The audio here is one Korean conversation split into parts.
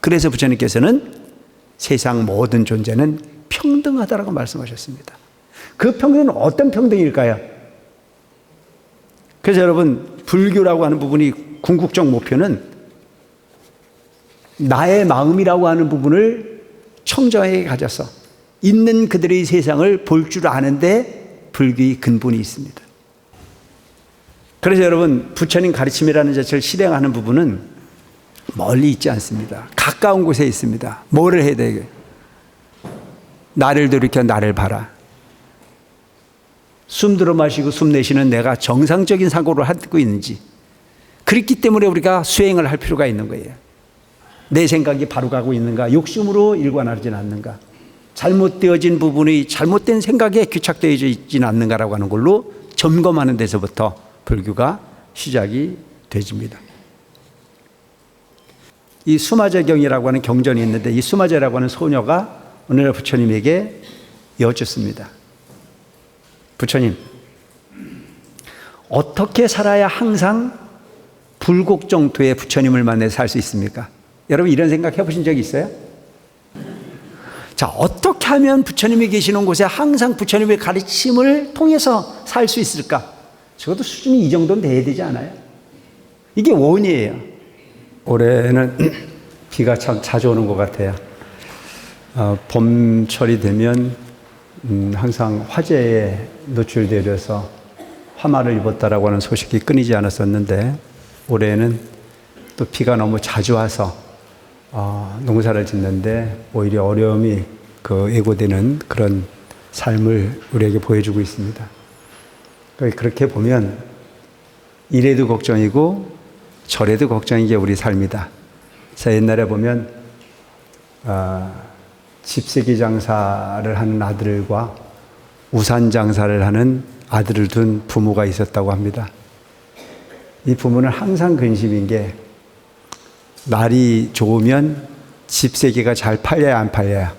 그래서 부처님께서는 세상 모든 존재는 평등하다라고 말씀하셨습니다. 그 평등은 어떤 평등일까요? 그래서 여러분, 불교라고 하는 부분이 궁극적 목표는 나의 마음이라고 하는 부분을 청정하게 가져서 있는 그들의 세상을 볼 줄 아는데 불교의 근본이 있습니다. 그래서 여러분, 부처님 가르침이라는 자체를 실행하는 부분은 멀리 있지 않습니다. 가까운 곳에 있습니다. 뭐를 해야 되게? 나를 돌이켜 나를 봐라. 숨 들어 마시고 숨 내쉬는 내가 정상적인 사고를 하고 있는지, 그렇기 때문에 우리가 수행을 할 필요가 있는 거예요. 내 생각이 바로 가고 있는가, 욕심으로 일관하지는 않는가, 잘못되어진 부분이 잘못된 생각에 귀착되어져 있지는 않는가라고 하는 걸로 점검하는 데서부터 불교가 시작이 되집니다. 이 수마제경이라고 하는 경전이 있는데, 이 수마제라고 하는 소녀가 오늘날 부처님에게 여쭙습니다. 부처님, 어떻게 살아야 항상 불곡정토에 부처님을 만나서 살 수 있습니까? 여러분, 이런 생각 해보신 적 있어요? 자, 어떻게 하면 부처님이 계시는 곳에 항상 부처님의 가르침을 통해서 살 수 있을까? 적어도 수준이 이 정도는 돼야 되지 않아요? 이게 원이에요. 올해는 비가 참 자주 오는 것 같아요. 봄철이 되면 항상 화재에 노출되어서 화마를 입었다라고 하는 소식이 끊이지 않았었는데, 올해는 또 비가 너무 자주 와서 농사를 짓는데 오히려 어려움이 예고되는 그런 삶을 우리에게 보여주고 있습니다. 그렇게 보면 이래도 걱정이고 저래도 걱정인 게 우리 삶이다. 자, 옛날에 보면 집세기 장사를 하는 아들과 우산 장사를 하는 아들을 둔 부모가 있었다고 합니다. 이 부모는 항상 근심인 게, 날이 좋으면 집세기가 잘 팔려야 안 팔려야.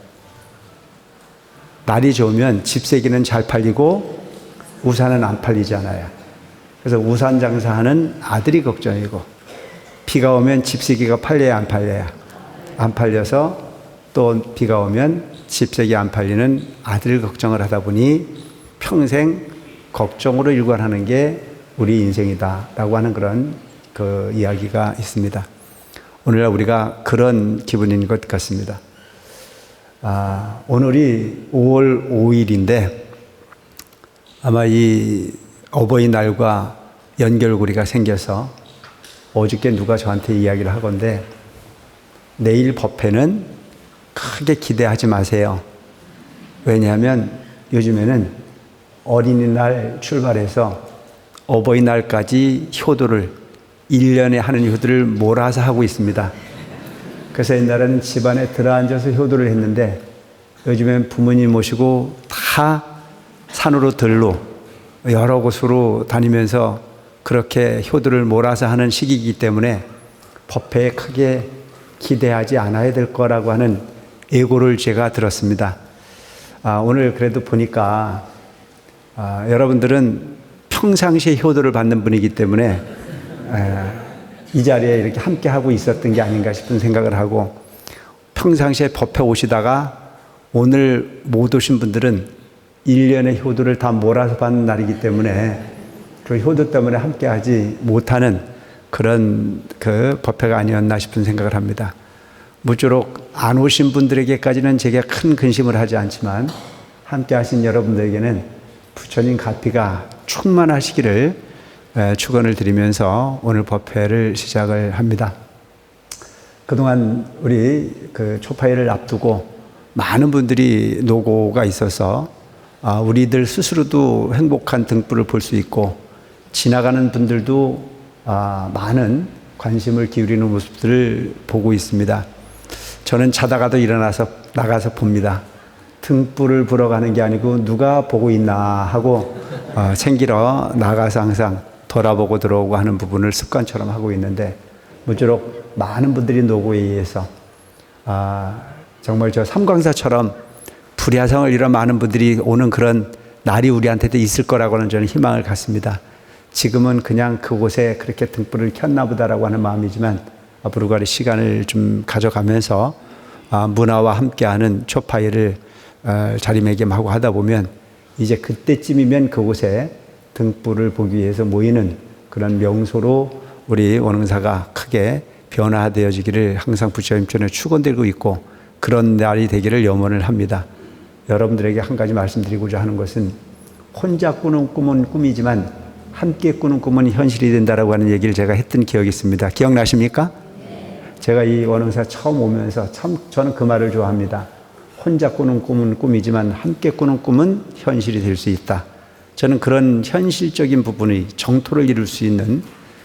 날이 좋으면 집세기는 잘 팔리고 우산은 안 팔리잖아요. 그래서 우산 장사하는 아들이 걱정이고, 비가 오면 집세기가 팔려야 안 팔려야. 안 팔려서 또 비가 오면 집세기 안 팔리는 아들을 걱정을 하다 보니 평생 걱정으로 일관하는 게 우리 인생이다라고 하는 그런 이야기가 있습니다. 오늘날 우리가 그런 기분인 것 같습니다. 오늘이 5월 5일인데 아마 이 어버이날과 연결고리가 생겨서 어저께 누가 저한테 이야기를 하건대, 내일 법회는 크게 기대하지 마세요. 왜냐하면 요즘에는 어린이날 출발해서 어버이날까지 효도를 1년에 하는 효도를 몰아서 하고 있습니다. 그래서 옛날에는 집안에 들어앉아서 효도를 했는데, 요즘엔 부모님 모시고 다 산으로 들로 여러 곳으로 다니면서 그렇게 효도를 몰아서 하는 시기이기 때문에 법회에 크게 기대하지 않아야 될 거라고 하는 예고를 제가 들었습니다. 오늘 그래도 보니까 여러분들은 평상시에 효도를 받는 분이기 때문에 이 자리에 이렇게 함께 하고 있었던 게 아닌가 싶은 생각을 하고, 평상시에 법회 오시다가 오늘 못 오신 분들은 1년의 효도를 다 몰아서 받는 날이기 때문에 그 효도 때문에 함께 하지 못하는 그런 법회가 아니었나 싶은 생각을 합니다. 무쪼록 안 오신 분들에게까지는 제가 큰 근심을 하지 않지만, 함께 하신 여러분들에게는 부처님 가피가 충만하시기를 축원을 드리면서 오늘 법회를 시작을 합니다. 그동안 우리 초파일을 앞두고 많은 분들이 노고가 있어서 우리들 스스로도 행복한 등불을 볼 수 있고, 지나가는 분들도 많은 관심을 기울이는 모습들을 보고 있습니다. 저는 자다가도 일어나서 나가서 봅니다. 등불을 보러 가는 게 아니고 누가 보고 있나 하고 챙기러 나가서 항상 돌아보고 들어오고 하는 부분을 습관처럼 하고 있는데, 무쪼록 많은 분들이 노고에 의해서 정말 저 삼광사처럼 불야성을 이룬 많은 분들이 오는 그런 날이 우리한테도 있을 거라고는 저는 희망을 갖습니다. 지금은 그냥 그곳에 그렇게 등불을 켰나 보다라고 하는 마음이지만, 부르가리 시간을 좀 가져가면서 문화와 함께하는 초파회를 자리매김하고 하다 보면 이제 그때쯤이면 그곳에 등불을 보기 위해서 모이는 그런 명소로 우리 원흥사가 크게 변화되어지기를 항상 부처님처럼 축원되고 있고 그런 날이 되기를 염원을 합니다. 여러분들에게 한 가지 말씀드리고자 하는 것은 혼자 꾸는 꿈은 꿈이지만 함께 꾸는 꿈은 현실이 된다라고 하는 얘기를 제가 했던 기억이 있습니다. 기억나십니까? 제가 이 원흥사 처음 오면서 참 저는 그 말을 좋아합니다. 혼자 꾸는 꿈은 꿈이지만 함께 꾸는 꿈은 현실이 될 수 있다. 저는 그런 현실적인 부분이 정토를 이룰 수 있는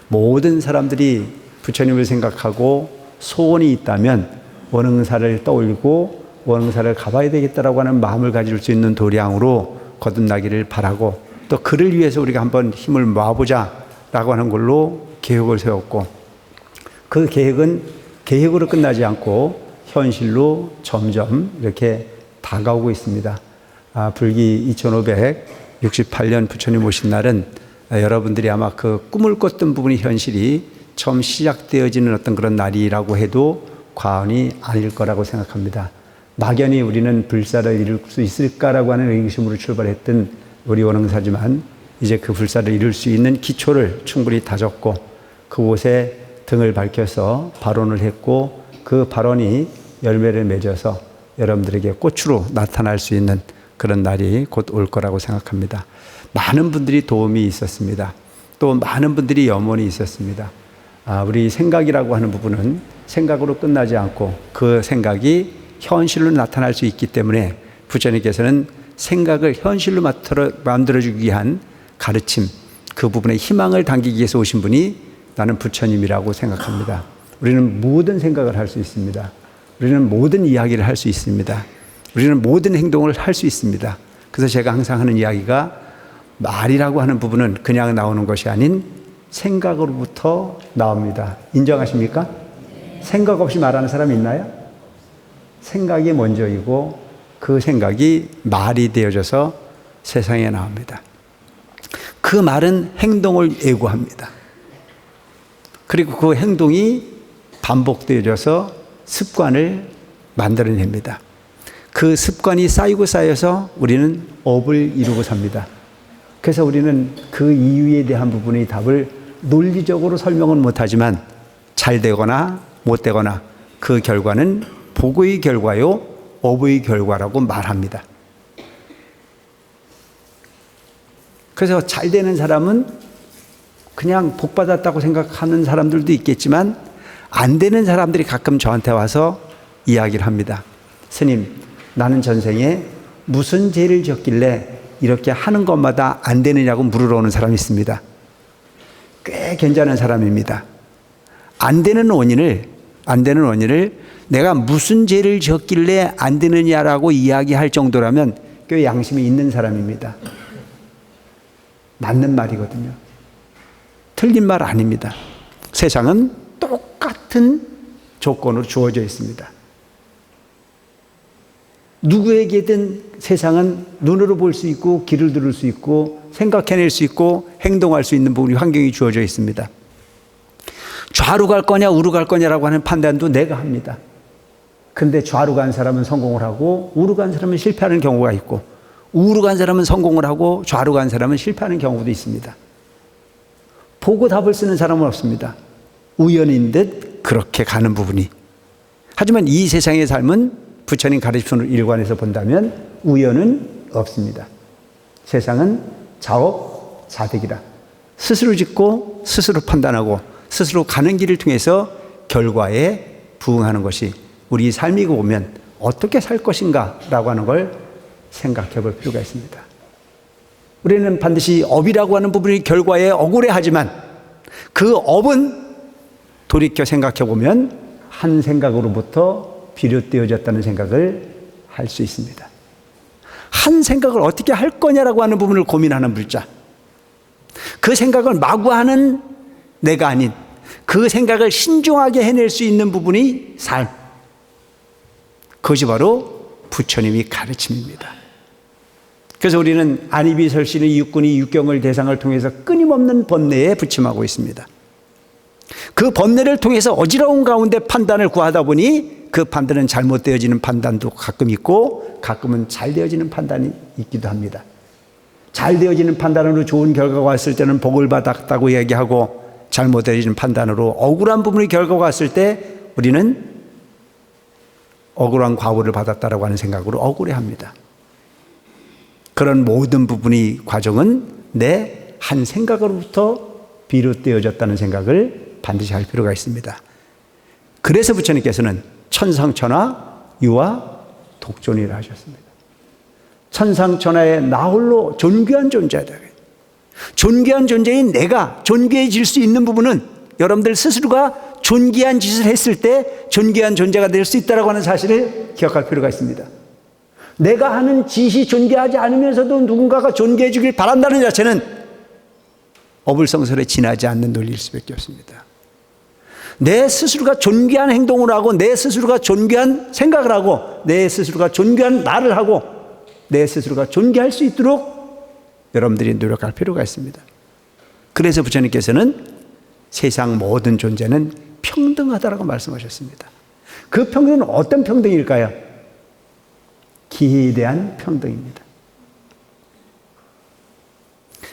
모든 사람들이 부처님을 생각하고 소원이 있다면 원흥사를 떠올리고 원흥사를 가봐야 되겠다라고 하는 마음을 가질 수 있는 도량으로 거듭나기를 바라고 또 그를 위해서 우리가 한번 힘을 모아보자라고 하는 걸로 계획을 세웠고 그 계획은 계획으로 끝나지 않고 현실로 점점 이렇게 다가오고 있습니다. 불기 2568년 부처님 오신 날은 여러분들이 아마 그 꿈을 꿨던 부분이 현실이 처음 시작되어지는 어떤 그런 날이라고 해도 과언이 아닐 거라고 생각합니다. 막연히 우리는 불사를 이룰 수 있을까라고 하는 의구심으로 출발했던 우리 원흥사지만 이제 그 불사를 이룰 수 있는 기초를 충분히 다졌고 그곳에 등을 밝혀서 발언을 했고 그 발언이 열매를 맺어서 여러분들에게 꽃으로 나타날 수 있는 그런 날이 곧 올 거라고 생각합니다. 많은 분들이 도움이 있었습니다. 또 많은 분들이 염원이 있었습니다. 우리 생각이라고 하는 부분은 생각으로 끝나지 않고 그 생각이 현실로 나타날 수 있기 때문에 부처님께서는 생각을 현실로 만들어주기 위한 가르침, 그 부분에 희망을 담기기 위해서 오신 분이 나는 부처님이라고 생각합니다. 우리는 모든 생각을 할 수 있습니다. 우리는 모든 이야기를 할 수 있습니다. 우리는 모든 행동을 할 수 있습니다. 그래서 제가 항상 하는 이야기가 말이라고 하는 부분은 그냥 나오는 것이 아닌 생각으로부터 나옵니다. 인정하십니까? 생각 없이 말하는 사람 있나요? 생각이 먼저이고 그 생각이 말이 되어져서 세상에 나옵니다. 그 말은 행동을 예고합니다. 그리고 그 행동이 반복되어져서 습관을 만들어냅니다. 그 습관이 쌓이고 쌓여서 우리는 업을 이루고 삽니다. 그래서 우리는 그 이유에 대한 부분의 답을 논리적으로 설명은 못하지만 잘 되거나 못 되거나 그 결과는 복의 결과요, 업의 결과라고 말합니다. 그래서 잘 되는 사람은 그냥 복 받았다고 생각하는 사람들도 있겠지만 안 되는 사람들이 가끔 저한테 와서 이야기를 합니다. 스님, 나는 전생에 무슨 죄를 지었길래 이렇게 하는 것마다 안 되느냐고 물으러 오는 사람이 있습니다. 꽤 괜찮은 사람입니다. 안 되는 원인을 내가 무슨 죄를 지었길래 안 되느냐라고 이야기할 정도라면 꽤 양심이 있는 사람입니다. 맞는 말이거든요. 틀린 말 아닙니다. 세상은 똑같은 조건으로 주어져 있습니다. 누구에게든 세상은 눈으로 볼 수 있고 귀를 들을 수 있고 생각해낼 수 있고 행동할 수 있는 부분이 환경이 주어져 있습니다. 좌로 갈 거냐 우로 갈 거냐라고 하는 판단도 내가 합니다. 근데 좌로 간 사람은 성공을 하고 우로 간 사람은 실패하는 경우가 있고 우로 간 사람은 성공을 하고 좌로 간 사람은 실패하는 경우도 있습니다. 보고 답을 쓰는 사람은 없습니다. 우연인 듯 그렇게 가는 부분이. 하지만 이 세상의 삶은 부처님 가르치는 일관에서 본다면 우연은 없습니다. 세상은 자업자득이라. 스스로 짓고 스스로 판단하고 스스로 가는 길을 통해서 결과에 부응하는 것이 우리 삶이고 보면 어떻게 살 것인가 라고 하는 걸 생각해 볼 필요가 있습니다. 우리는 반드시 업이라고 하는 부분이 결과에 억울해하지만 그 업은 돌이켜 생각해 보면 한 생각으로부터 비롯되어졌다는 생각을 할 수 있습니다. 한 생각을 어떻게 할 거냐라고 하는 부분을 고민하는 물자. 그 생각을 마구 하는 내가 아닌 그 생각을 신중하게 해낼 수 있는 부분이 삶. 그것이 바로 부처님이 가르침입니다. 그래서 우리는 안이비설신의 육군이 육경을 대상을 통해서 끊임없는 번뇌에 부침하고 있습니다. 그 번뇌를 통해서 어지러운 가운데 판단을 구하다 보니 그 판단은 잘못되어지는 판단도 가끔 있고 가끔은 잘 되어지는 판단이 있기도 합니다. 잘 되어지는 판단으로 좋은 결과가 왔을 때는 복을 받았다고 얘기하고, 잘못되어지는 판단으로 억울한 부분의 결과가 왔을 때 우리는 억울한 과오를 받았다라고 하는 생각으로 억울해합니다. 그런 모든 부분의 과정은 내 한 생각으로부터 비롯되어졌다는 생각을 반드시 할 필요가 있습니다. 그래서 부처님께서는 천상천하 유아 독존이라 하셨습니다. 천상천하의 나 홀로 존귀한 존재다. 존귀한 존재인 내가 존귀해질 수 있는 부분은 여러분들 스스로가 존귀한 짓을 했을 때 존귀한 존재가 될 수 있다고 하는 사실을 기억할 필요가 있습니다. 내가 하는 짓이 존귀하지 않으면서도 누군가가 존귀해 주길 바란다는 자체는 어불성설에 지나지 않는 논리일 수밖에 없습니다. 내 스스로가 존귀한 행동을 하고, 내 스스로가 존귀한 생각을 하고, 내 스스로가 존귀한 말을 하고, 내 스스로가 존귀할 수 있도록 여러분들이 노력할 필요가 있습니다. 그래서 부처님께서는 세상 모든 존재는 평등하다라고 말씀하셨습니다. 그 평등은 어떤 평등일까요? 기회에 대한 평등입니다.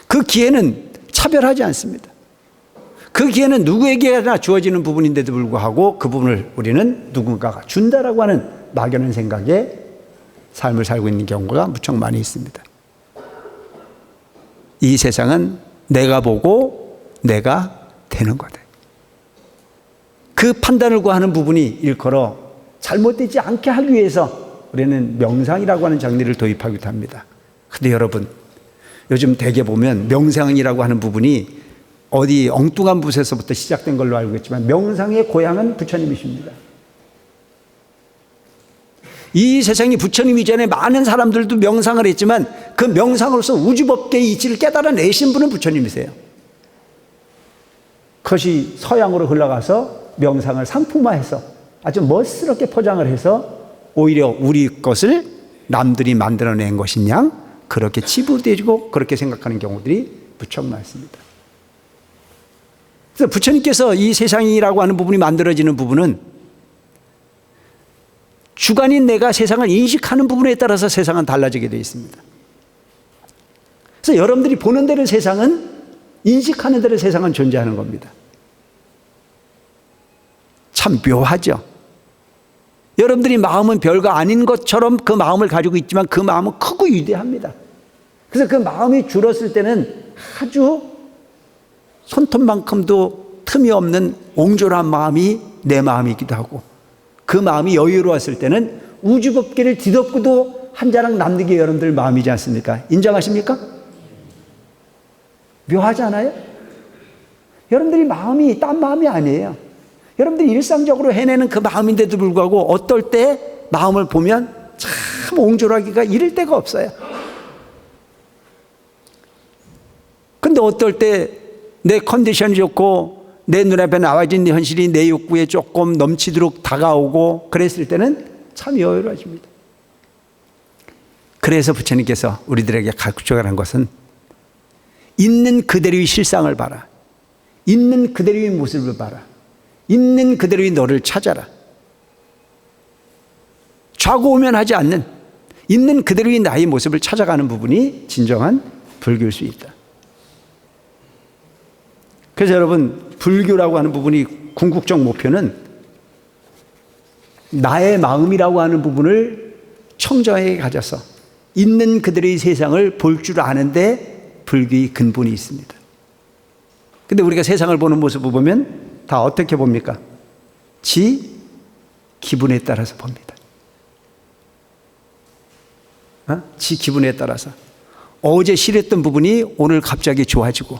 그 기회는 차별하지 않습니다. 그 기회는 누구에게나 주어지는 부분인데도 불구하고 그 부분을 우리는 누군가가 준다라고 하는 막연한 생각에 삶을 살고 있는 경우가 무척 많이 있습니다. 이 세상은 내가 보고 내가 되는 거다. 그 판단을 구하는 부분이 일컬어 잘못되지 않게 하기 위해서 우리는 명상이라고 하는 장르를 도입하기도 합니다. 그런데 여러분, 요즘 대개 보면 명상이라고 하는 부분이 어디 엉뚱한 곳에서부터 시작된 걸로 알고 있지만 명상의 고향은 부처님이십니다. 이 세상이 부처님 이전에 많은 사람들도 명상을 했지만 그 명상으로서 우주법계의 이치를 깨달아내신 분은 부처님이세요. 그것이 서양으로 흘러가서 명상을 상품화해서 아주 멋스럽게 포장을 해서 오히려 우리 것을 남들이 만들어낸 것인 양 그렇게 치부되어지고 그렇게 생각하는 경우들이 무척 많습니다. 그래서 부처님께서 이 세상이라고 하는 부분이 만들어지는 부분은 주관인 내가 세상을 인식하는 부분에 따라서 세상은 달라지게 되어 있습니다. 그래서 여러분들이 보는 대로 세상은, 인식하는 대로 세상은 존재하는 겁니다. 참 묘하죠. 여러분들이 마음은 별거 아닌 것처럼 그 마음을 가지고 있지만 그 마음은 크고 위대합니다. 그래서 그 마음이 줄었을 때는 아주 손톱만큼도 틈이 없는 옹졸한 마음이 내 마음이기도 하고, 그 마음이 여유로웠을 때는 우주법계를 뒤덮고도 한 자락 남는 게 여러분들 마음이지 않습니까? 인정하십니까? 묘하지 않아요? 여러분들이 마음이 딴 마음이 아니에요. 여러분들이 일상적으로 해내는 그 마음인데도 불구하고 어떨 때 마음을 보면 참 옹졸하기가 이를 데가 없어요. 근데 어떨 때 내 컨디션이 좋고 내 눈앞에 나와진 현실이 내 욕구에 조금 넘치도록 다가오고 그랬을 때는 참 여유로워집니다. 그래서 부처님께서 우리들에게 가르쳐가는 것은 있는 그대로의 실상을 봐라. 있는 그대로의 모습을 봐라. 있는 그대로의 너를 찾아라. 좌고우면하지 않는 있는 그대로의 나의 모습을 찾아가는 부분이 진정한 불교일 수 있다. 그래서 여러분, 불교라고 하는 부분이 궁극적 목표는 나의 마음이라고 하는 부분을 청정하게 가져서 있는 그대로의 세상을 볼 줄 아는데 불교의 근본이 있습니다. 근데 우리가 세상을 보는 모습을 보면 다 어떻게 봅니까? 지 기분에 따라서 봅니다. 지 기분에 따라서. 어제 싫었던 부분이 오늘 갑자기 좋아지고,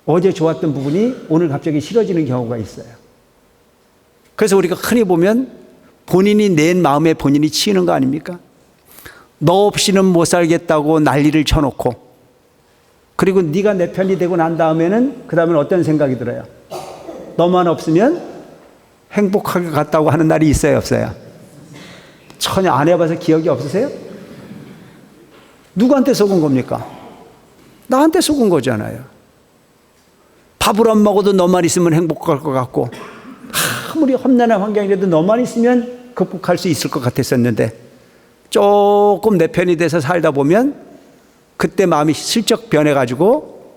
어제 좋았던 부분이 오늘 갑자기 싫어지는 경우가 있어요. 그래서 우리가 흔히 보면 본인이 낸 마음에 본인이 치이는 거 아닙니까? 너 없이는 못 살겠다고 난리를 쳐놓고, 그리고 네가 내 편이 되고 난 다음에는 그 다음엔 어떤 생각이 들어요? 너만 없으면 행복하게 갔다고 하는 날이 있어요, 없어요? 전혀 안 해봐서 기억이 없으세요? 누구한테 속은 겁니까? 나한테 속은 거잖아요. 밥을 안 먹어도 너만 있으면 행복할 것 같고, 아무리 험난한 환경이라도 너만 있으면 극복할 수 있을 것 같았었는데, 조금 내 편이 돼서 살다 보면 그때 마음이 슬쩍 변해가지고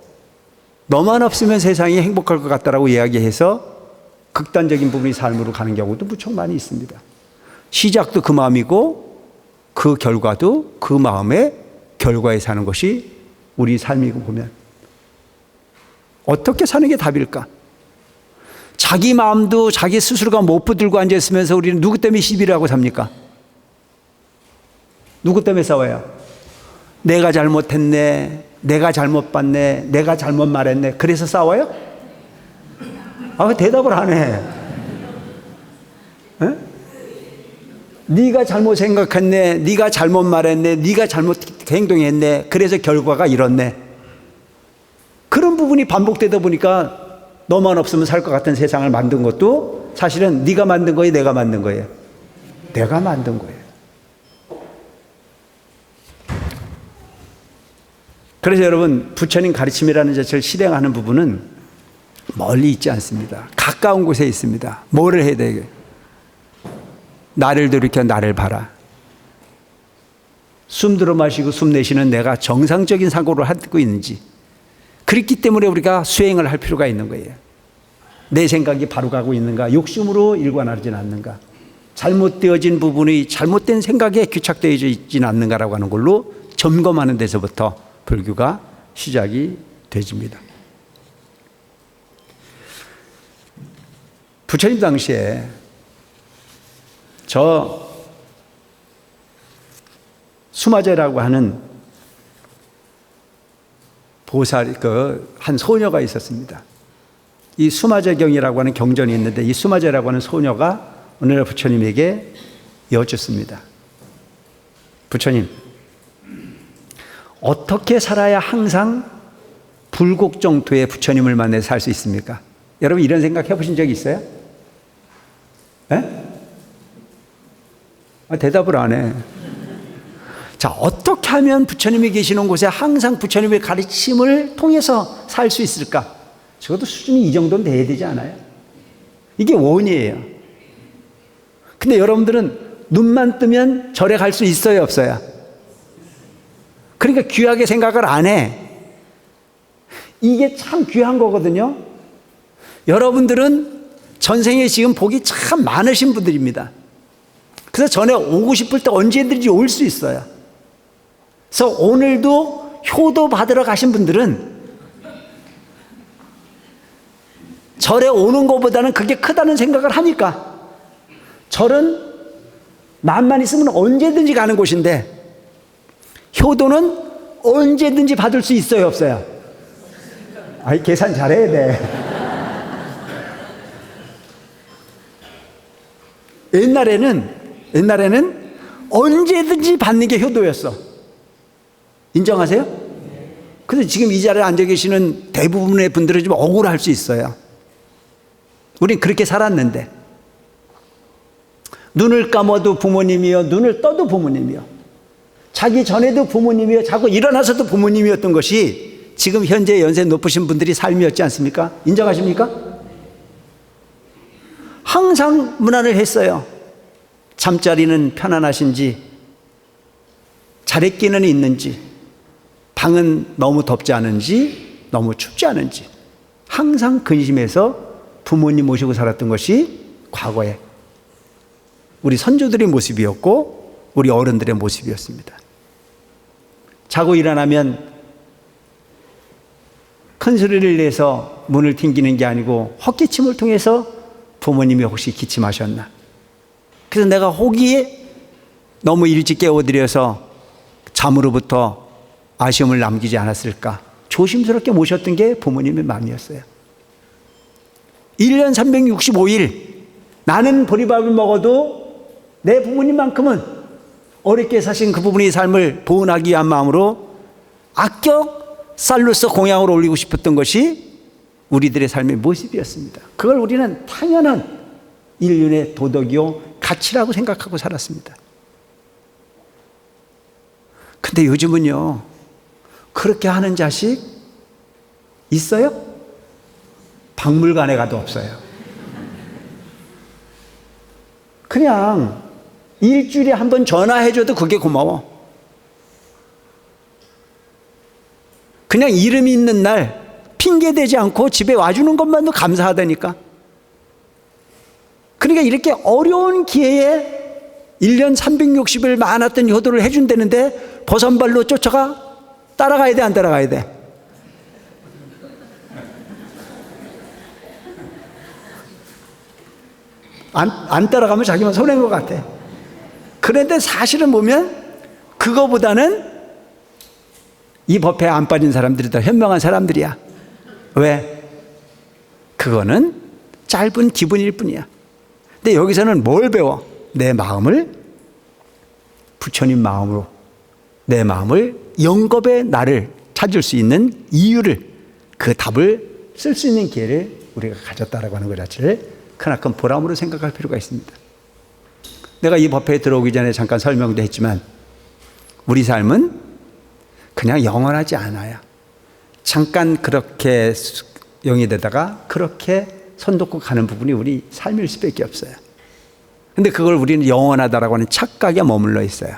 너만 없으면 세상이 행복할 것 같다라고 이야기해서 극단적인 부분이 삶으로 가는 경우도 무척 많이 있습니다. 시작도 그 마음이고 그 결과도 그 마음의 결과에 사는 것이 우리 삶이고 보면 어떻게 사는 게 답일까? 자기 마음도 자기 스스로가 못 붙들고 앉아있으면서 우리는 누구 때문에 시비를 하고 삽니까? 누구 때문에 싸워요? 내가 잘못했네, 내가 잘못 봤네, 내가 잘못 말했네, 그래서 싸워요? 왜 대답을 안 해? 에? 네가 잘못 생각했네, 네가 잘못 말했네, 네가 잘못 행동했네, 그래서 결과가 이렇네. 그런 부분이 반복되다 보니까 너만 없으면 살 것 같은 세상을 만든 것도 사실은 네가 만든 거예요, 내가 만든 거예요? 내가 만든 거예요. 그래서 여러분, 부처님 가르침이라는 자체를 실행하는 부분은 멀리 있지 않습니다. 가까운 곳에 있습니다. 뭐를 해야 되게? 나를 돌이켜 나를 봐라. 숨 들어 마시고 숨 내쉬는 내가 정상적인 사고를 하고 있는지, 그렇기 때문에 우리가 수행을 할 필요가 있는 거예요. 내 생각이 바로 가고 있는가, 욕심으로 일관하진 않는가, 잘못되어진 부분이 잘못된 생각에 귀착되어져 있진 않는가라고 하는 걸로 점검하는 데서부터 불교가 시작이 되집니다. 부처님 당시에 저 수마제라고 하는 보살, 한 소녀가 있었습니다. 이 수마제경이라고 하는 경전이 있는데, 이 수마제라고 하는 소녀가 오늘날 부처님에게 여쭙습니다. 부처님, 어떻게 살아야 항상 불곡정토에 부처님을 만나서 살 수 있습니까? 여러분, 이런 생각 해보신 적 있어요? 네? 대답을 안 해. 자, 어떻게 하면 부처님이 계시는 곳에 항상 부처님의 가르침을 통해서 살 수 있을까? 적어도 수준이 이 정도는 돼야 되지 않아요? 이게 원이에요. 근데 여러분들은 눈만 뜨면 절에 갈 수 있어요, 없어요? 그러니까 귀하게 생각을 안 해. 이게 참 귀한 거거든요. 여러분들은 전생에 지금 복이 참 많으신 분들입니다. 그래서 전에 오고 싶을 때 언제든지 올 수 있어요. 그래서 오늘도 효도 받으러 가신 분들은 절에 오는 것보다는 그게 크다는 생각을 하니까, 절은 마음만 있으면 언제든지 가는 곳인데 효도는 언제든지 받을 수 있어요, 없어요? 계산 잘해야 돼. 옛날에는 언제든지 받는 게 효도였어. 인정하세요? 그래서 지금 이 자리에 앉아 계시는 대부분의 분들은 좀 억울할 수 있어요. 우린 그렇게 살았는데, 눈을 감아도 부모님이요, 눈을 떠도 부모님이요, 자기 전에도 부모님이요, 자고 일어나서도 부모님이었던 것이 지금 현재 연세 높으신 분들이 삶이었지 않습니까? 인정하십니까? 항상 문안을 했어요. 잠자리는 편안하신지, 자랫기는 있는지, 방은 너무 덥지 않은지, 너무 춥지 않은지, 항상 근심해서 부모님 모시고 살았던 것이 과거에 우리 선조들의 모습이었고 우리 어른들의 모습이었습니다. 자고 일어나면 큰 소리를 내서 문을 튕기는 게 아니고 헛기침을 통해서 부모님이 혹시 기침하셨나, 그래서 내가 혹이 너무 일찍 깨워드려서 잠으로부터 아쉬움을 남기지 않았을까, 조심스럽게 모셨던 게 부모님의 마음이었어요. 1년 365일 나는 보리밥을 먹어도 내 부모님만큼은 어렵게 사신 그 부분의 삶을 보은하기 위한 마음으로 아껴 쌀로서 공양을 올리고 싶었던 것이 우리들의 삶의 모습이었습니다. 그걸 우리는 당연한 인륜의 도덕이요 가치라고 생각하고 살았습니다. 근데 요즘은요, 그렇게 하는 자식 있어요? 박물관에 가도 없어요. 그냥 일주일에 한 번 전화해줘도 그게 고마워. 그냥 이름이 있는 날 핑계대지 않고 집에 와주는 것만도 감사하다니까. 그러니까 이렇게 어려운 기회에 1년 360일 많았던 효도를 해준다는데 버선발로 쫓아가? 따라가야 돼, 안 따라가야 돼? 안 따라가면 자기만 손해인 것 같아. 그런데 사실은 보면 그거보다는 이 법회에 안 빠진 사람들이 더 현명한 사람들이야. 왜? 그거는 짧은 기분일 뿐이야. 근데 여기서는 뭘 배워? 내 마음을 부처님 마음으로, 내 마음을 영겁의 나를 찾을 수 있는 이유를, 그 답을 쓸 수 있는 기회를 우리가 가졌다라고 하는 것 자체를 크나큰 보람으로 생각할 필요가 있습니다. 내가 이 법회에 들어오기 전에 잠깐 설명도 했지만 우리 삶은 그냥 영원하지 않아요. 잠깐 그렇게 영이 되다가 그렇게 손 놓고 가는 부분이 우리 삶일 수밖에 없어요. 근데 그걸 우리는 영원하다라고 하는 착각에 머물러 있어요.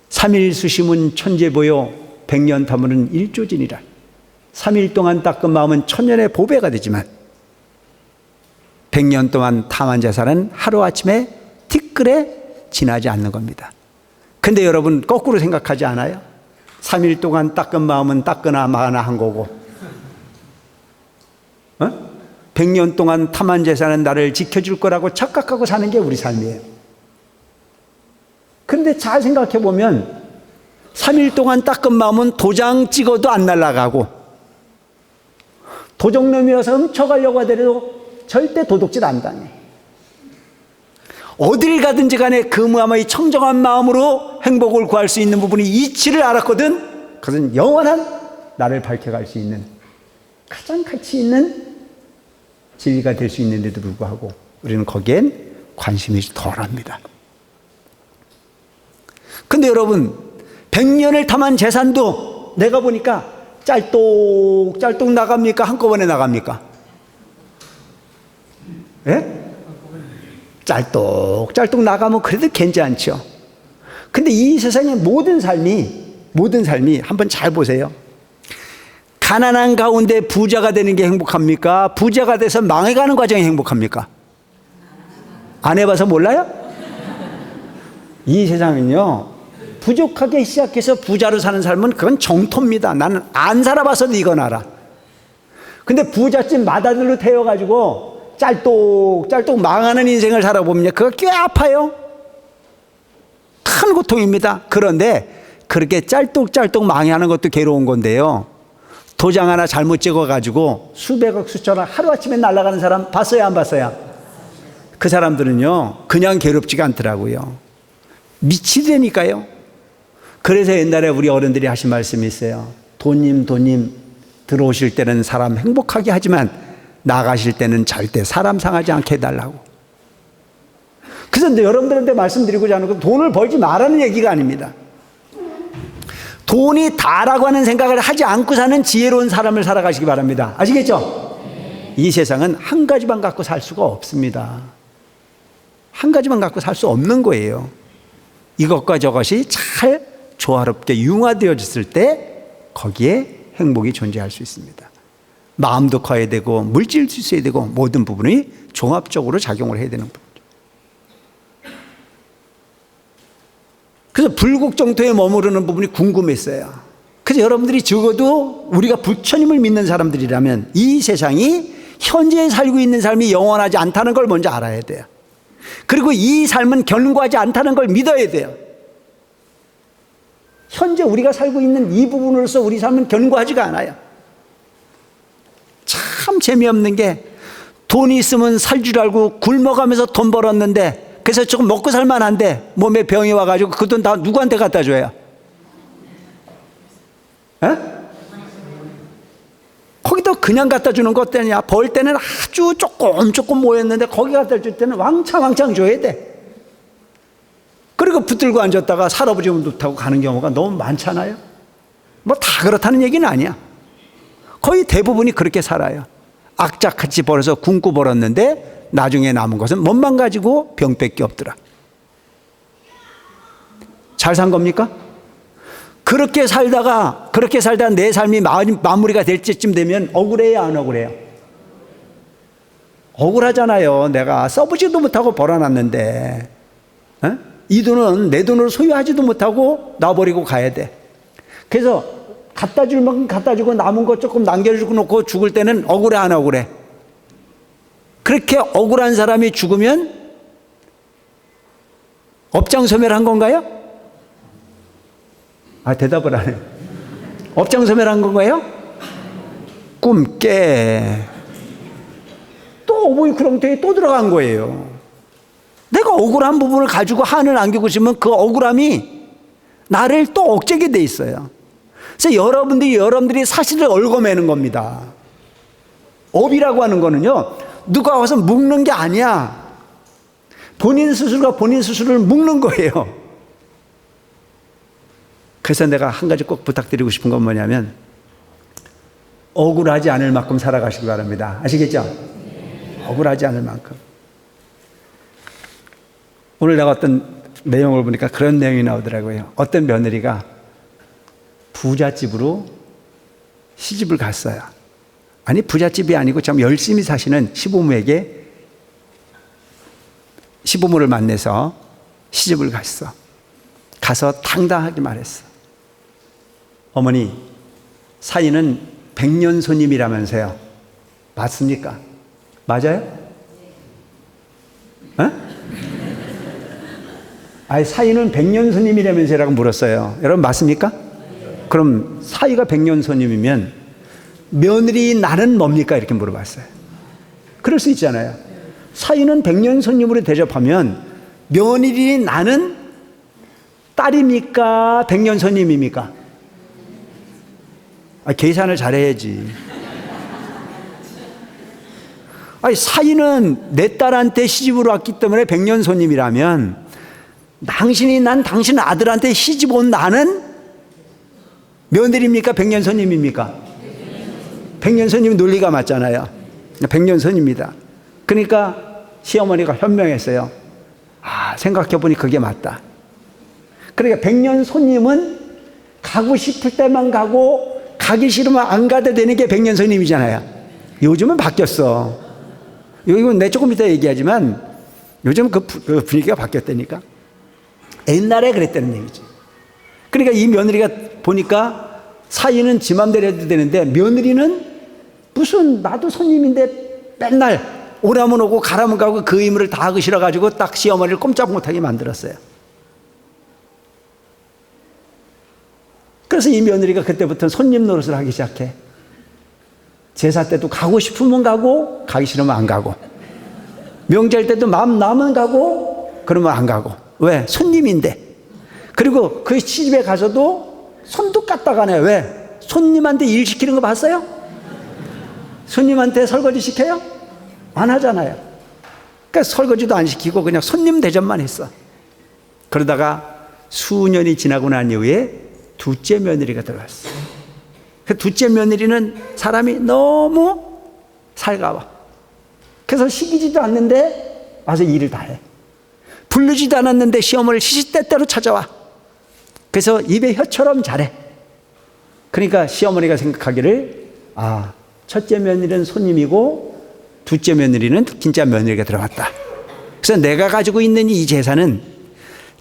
3일 수심은 천재보요 100년 탐으는 일조진이라. 3일 동안 닦은 마음은 천년의 보배가 되지만 100년 동안 탐한 자산은 하루아침에 티끌에 지나지 않는 겁니다. 근데 여러분 거꾸로 생각하지 않아요? 3일 동안 닦은 마음은 닦으나 마나 한 거고 100년 동안 탐한 재산은 나를 지켜줄 거라고 착각하고 사는 게 우리 삶이에요. 그런데 잘 생각해 보면 3일 동안 닦은 마음은 도장 찍어도 안 날아가고 도적놈이어서 훔쳐가려고 하더라도 절대 도둑질 안 당해. 어딜 가든지 간에 그 마음의 청정한 마음으로 행복을 구할 수 있는 부분이 이치를 알았거든. 그것은 영원한 나를 밝혀갈 수 있는 가장 가치 있는 진리가 될 수 있는데도 불구하고 우리는 거기엔 관심이 덜합니다. 근데 여러분 100년을 탐한 재산도 내가 보니까 짤똑짤똑 나갑니까? 한꺼번에 나갑니까? 예? 짤똑짤똑 나가면 그래도 괜찮죠. 근데 이 세상의 모든 삶이 한번 잘 보세요. 가난한 가운데 부자가 되는 게 행복합니까? 부자가 돼서 망해가는 과정이 행복합니까? 안 해봐서 몰라요? 이 세상은요, 부족하게 시작해서 부자로 사는 삶은 그건 정토입니다. 나는 안 살아봐서도 이건 알아. 근데 부잣집 마다들로 태워가지고 짤똑짤똑 망하는 인생을 살아보면 그거 꽤 아파요. 큰 고통입니다. 그런데 그렇게 짤똑짤똑 망하는 것도 괴로운 건데요. 도장 하나 잘못 찍어가지고 수백억 수천억 하루아침에 날아가는 사람 봤어요, 안 봤어요? 그 사람들은요 그냥 괴롭지가 않더라고요. 미치다니까요. 그래서 옛날에 우리 어른들이 하신 말씀이 있어요. 도님 들어오실 때는 사람 행복하게 하지만 나가실 때는 절대 사람 상하지 않게 해달라고. 그래서 여러분들한테 말씀드리고자 하는 건 돈을 벌지 말라는 얘기가 아닙니다. 돈이 다라고 하는 생각을 하지 않고 사는 지혜로운 사람을 살아가시기 바랍니다. 아시겠죠? 이 세상은 한 가지만 갖고 살 수가 없습니다. 한 가지만 갖고 살 수 없는 거예요. 이것과 저것이 잘 조화롭게 융화되어졌을 때 거기에 행복이 존재할 수 있습니다. 마음도 커야 되고 물질도 있어야 되고 모든 부분이 종합적으로 작용을 해야 되는 부분이죠. 그래서 불국정토에 머무르는 부분이 궁금했어요. 그래서 여러분들이 적어도 우리가 부처님을 믿는 사람들이라면 이 세상이 현재 살고 있는 삶이 영원하지 않다는 걸 먼저 알아야 돼요. 그리고 이 삶은 견고하지 않다는 걸 믿어야 돼요. 현재 우리가 살고 있는 이 부분으로서 우리 삶은 견고하지가 않아요. 참 재미없는 게 돈이 있으면 살 줄 알고 굶어가면서 돈 벌었는데 그래서 조금 먹고 살만한데 몸에 병이 와가지고 그 돈 다 누구한테 갖다 줘요? 에? 거기도 그냥 갖다 주는 것 때냐? 벌 때는 아주 조금 모였는데 거기 갖다 줄 때는 왕창 줘야 돼. 그리고 붙들고 앉았다가 살아보지 못하고 가는 경우가 너무 많잖아요. 뭐 다 그렇다는 얘기는 아니야. 거의 대부분이 그렇게 살아요. 악착같이 벌어서 굶고 벌었는데 나중에 남은 것은 몸만 가지고 병밖에 없더라. 잘 산 겁니까? 그렇게 살다가 내 삶이 마무리가 될 때쯤 되면 억울해요, 안 억울해요? 억울하잖아요. 내가 써보지도 못하고 벌어놨는데 이 돈은 내 돈으로 소유하지도 못하고 놔버리고 가야 돼. 그래서 갖다 줄 만큼 갖다 주고 남은 거 조금 남겨주고 놓고 죽을 때는 억울해, 안 억울해? 그렇게 억울한 사람이 죽으면 업장소멸한 건가요? 대답을 안 해요. 업장소멸한 건가요? 꿈 깨. 또 어버이 구렁텅이에 또 들어간 거예요. 내가 억울한 부분을 가지고 한을 안기고 있으면 그 억울함이 나를 또 억제게 돼 있어요. 그래서 여러분들이 사실을 얽어매는 겁니다. 업이라고 하는 거는요, 누가 와서 묶는 게 아니야. 본인 스스로가 본인 스스로를 묶는 거예요. 그래서 내가 한 가지 꼭 부탁드리고 싶은 건 뭐냐면, 억울하지 않을 만큼 살아가시기 바랍니다. 아시겠죠? 억울하지 않을 만큼. 오늘 내가 어떤 내용을 보니까 그런 내용이 나오더라고요. 어떤 며느리가 부잣집으로 시집을 갔어요. 아니, 부잣집이 아니고 참 열심히 사시는 시부모를 만나서 시집을 갔어. 가서 당당하게 말했어. 어머니, 사위는 백년손님이라면서요. 맞습니까? 맞아요? 사위는 백년손님이라면서라고 물었어요. 여러분, 맞습니까? 그럼 사위가 백년손님이면 며느리 나는 뭡니까? 이렇게 물어봤어요. 그럴 수 있잖아요. 사위는 백년손님으로 대접하면 며느리 나는 딸입니까? 백년손님입니까? 계산을 잘해야지. 사위는 내 딸한테 시집으로 왔기 때문에 백년손님이라면 당신 아들한테 시집 온 나는 며느리입니까? 백년손님입니까? 백년손님 논리가 맞잖아요. 백년손입니다. 그러니까 시어머니가 현명했어요. 생각해보니 그게 맞다. 그러니까 백년손님은 가고 싶을 때만 가고 가기 싫으면 안 가도 되는 게 백년손님이잖아요. 요즘은 바뀌었어. 이건 내 조금 이따 얘기하지만 요즘 그 분위기가 바뀌었다니까. 옛날에 그랬다는 얘기지. 그러니까 이 며느리가 보니까 사위는 지 맘대로 해도 되는데 며느리는 무슨 나도 손님인데 맨날 오라면 오고 가라면 가고 그 의무를 다 하기 싫어가지고 딱 시어머니를 꼼짝 못하게 만들었어요. 그래서 이 며느리가 그때부터 손님 노릇을 하기 시작해. 제사 때도 가고 싶으면 가고 가기 싫으면 안 가고, 명절 때도 마음 나면 가고 그러면 안 가고. 왜? 손님인데. 그리고 그 시집에 가서도 손도 까딱 안 해요. 왜? 손님한테 일 시키는 거 봤어요? 손님한테 설거지 시켜요? 안 하잖아요. 그러니까 설거지도 안 시키고 그냥 손님 대접만 했어. 그러다가 수년이 지나고 난 이후에 둘째 며느리가 들어왔어. 그 둘째 며느리는 사람이 너무 살가워. 그래서 시키지도 않는데 와서 일을 다 해. 부르지도 않았는데 시어머니를 시시때때로 찾아와. 그래서 입에 혀처럼 잘해. 그러니까 시어머니가 생각하기를 첫째 며느리는 손님이고 둘째 며느리는 진짜 며느리가 들어왔다. 그래서 내가 가지고 있는 이 재산은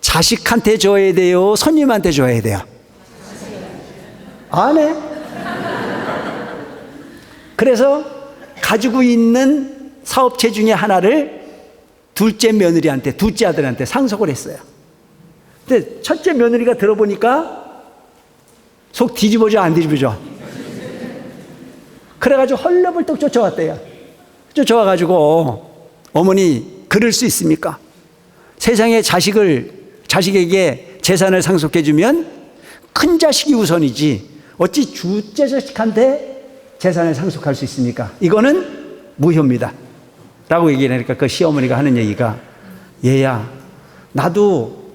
자식한테 줘야 돼요? 손님한테 줘야 돼요? 안 해. 그래서 가지고 있는 사업체 중에 하나를 둘째 며느리한테, 둘째 아들한테 상속을 했어요. 근데 첫째 며느리가 들어보니까 속 뒤집어져, 안 뒤집어져? 그래가지고 헐레벌떡 쫓아왔대요. 쫓아와가지고 어머니, 그럴 수 있습니까? 세상에 자식에게 재산을 상속해주면 큰 자식이 우선이지 어찌 둘째 자식한테 재산을 상속할 수 있습니까? 이거는 무효입니다 라고 얘기하니까 그 시어머니가 하는 얘기가, 얘야, 나도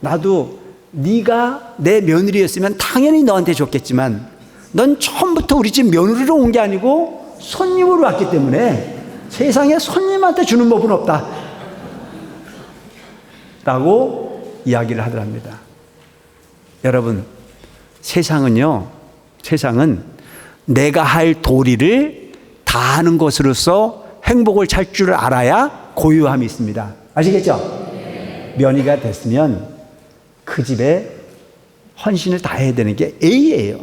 네가 내 며느리였으면 당연히 너한테 줬겠지만 넌 처음부터 우리 집 며느리로 온 게 아니고 손님으로 왔기 때문에 세상에 손님한테 주는 법은 없다 라고 이야기를 하더랍니다. 여러분, 세상은 내가 할 도리를 다하는 것으로서 행복을 찾을 줄 알아야 고유함이 있습니다. 아시겠죠? 며느리가 됐으면 그 집에 헌신을 다해야 되는 게 A예요.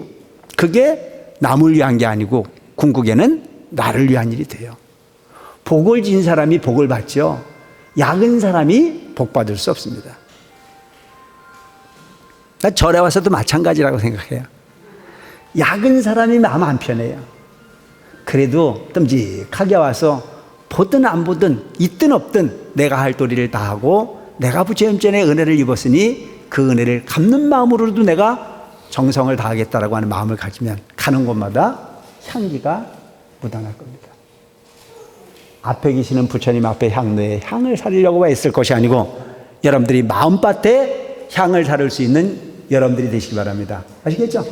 그게 남을 위한 게 아니고 궁극에는 나를 위한 일이 돼요. 복을 진 사람이 복을 받죠. 약은 사람이 복 받을 수 없습니다. 난 절에 와서도 마찬가지라고 생각해요. 약은 사람이 마음 안 편해요. 그래도 뜸직하게 와서 보든 안 보든 있든 없든 내가 할 도리를 다하고 내가 부처님 전에 은혜를 입었으니 그 은혜를 갚는 마음으로도 내가 정성을 다하겠다라고 하는 마음을 가지면 가는 곳마다 향기가 묻어날 겁니다. 앞에 계시는 부처님 앞에 향로에 향을 사리려고 애쓸 것이 아니고 여러분들이 마음밭에 향을 사를 수 있는 여러분들이 되시기 바랍니다. 아시겠죠?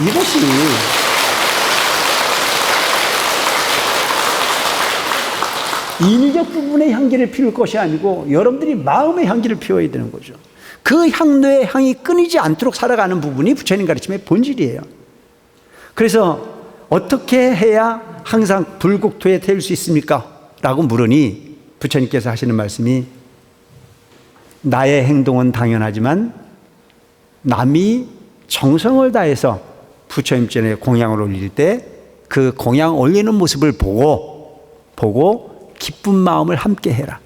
이것이 인위적 부분의 향기를 피울 것이 아니고 여러분들이 마음의 향기를 피워야 되는 거죠. 그 향로의 향이 끊이지 않도록 살아가는 부분이 부처님 가르침의 본질이에요. 그래서 어떻게 해야 항상 불국토에 태울 수 있습니까? 라고 물으니 부처님께서 하시는 말씀이 나의 행동은 당연하지만 남이 정성을 다해서 부처님 전에 공양을 올릴 때 그 공양 올리는 모습을 보고 기쁜 마음을 함께 해라.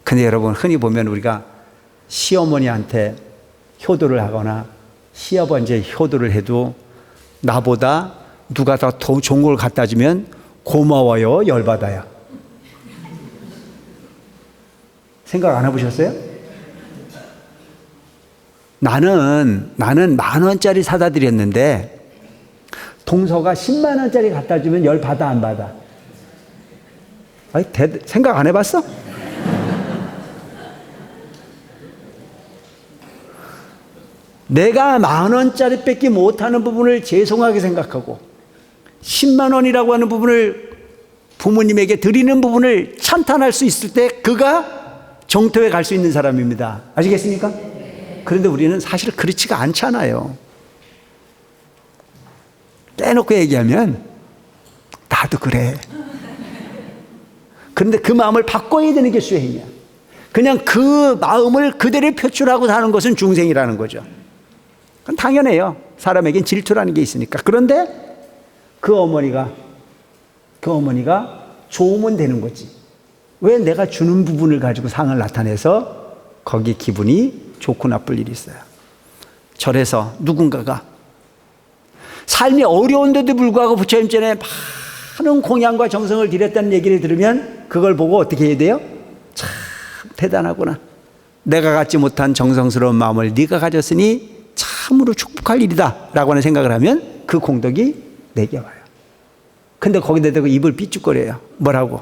근데 여러분, 흔히 보면 우리가 시어머니한테 효도를 하거나 시아버지한테 효도를 해도 나보다 누가 더 좋은 걸 갖다 주면 고마워요, 열받아요. 생각 안 해보셨어요? 나는 10,000원짜리 사다 드렸는데 동서가 10만 원짜리 갖다 주면 열받아, 안 받아? 아니, 생각 안 해봤어? 내가 10,000원짜리 뺏기 못하는 부분을 죄송하게 생각하고 10만 원이라고 하는 부분을 부모님에게 드리는 부분을 찬탄할 수 있을 때 그가 정토에 갈 수 있는 사람입니다. 아시겠습니까? 그런데 우리는 사실 그렇지가 않잖아요. 떼놓고 얘기하면 나도 그래. 그런데 그 마음을 바꿔야 되는 게 수행이야. 그냥 그 마음을 그대로 표출하고 사는 것은 중생이라는 거죠. 그건 당연해요. 사람에겐 질투라는 게 있으니까. 그런데 그 어머니가 좋으면 되는 거지. 왜 내가 주는 부분을 가지고 상을 나타내서 거기 기분이 좋고 나쁠 일이 있어요. 절에서 누군가가 삶이 어려운데도 불구하고 부처님 전에 많은 공양과 정성을 들였다는 얘기를 들으면 그걸 보고 어떻게 해야 돼요? 참 대단하구나. 내가 갖지 못한 정성스러운 마음을 네가 가졌으니 참으로 축복할 일이다 라고 하는 생각을 하면 그 공덕이 내게 와요. 근데 거기다 대고 입을 삐죽거려요. 뭐라고?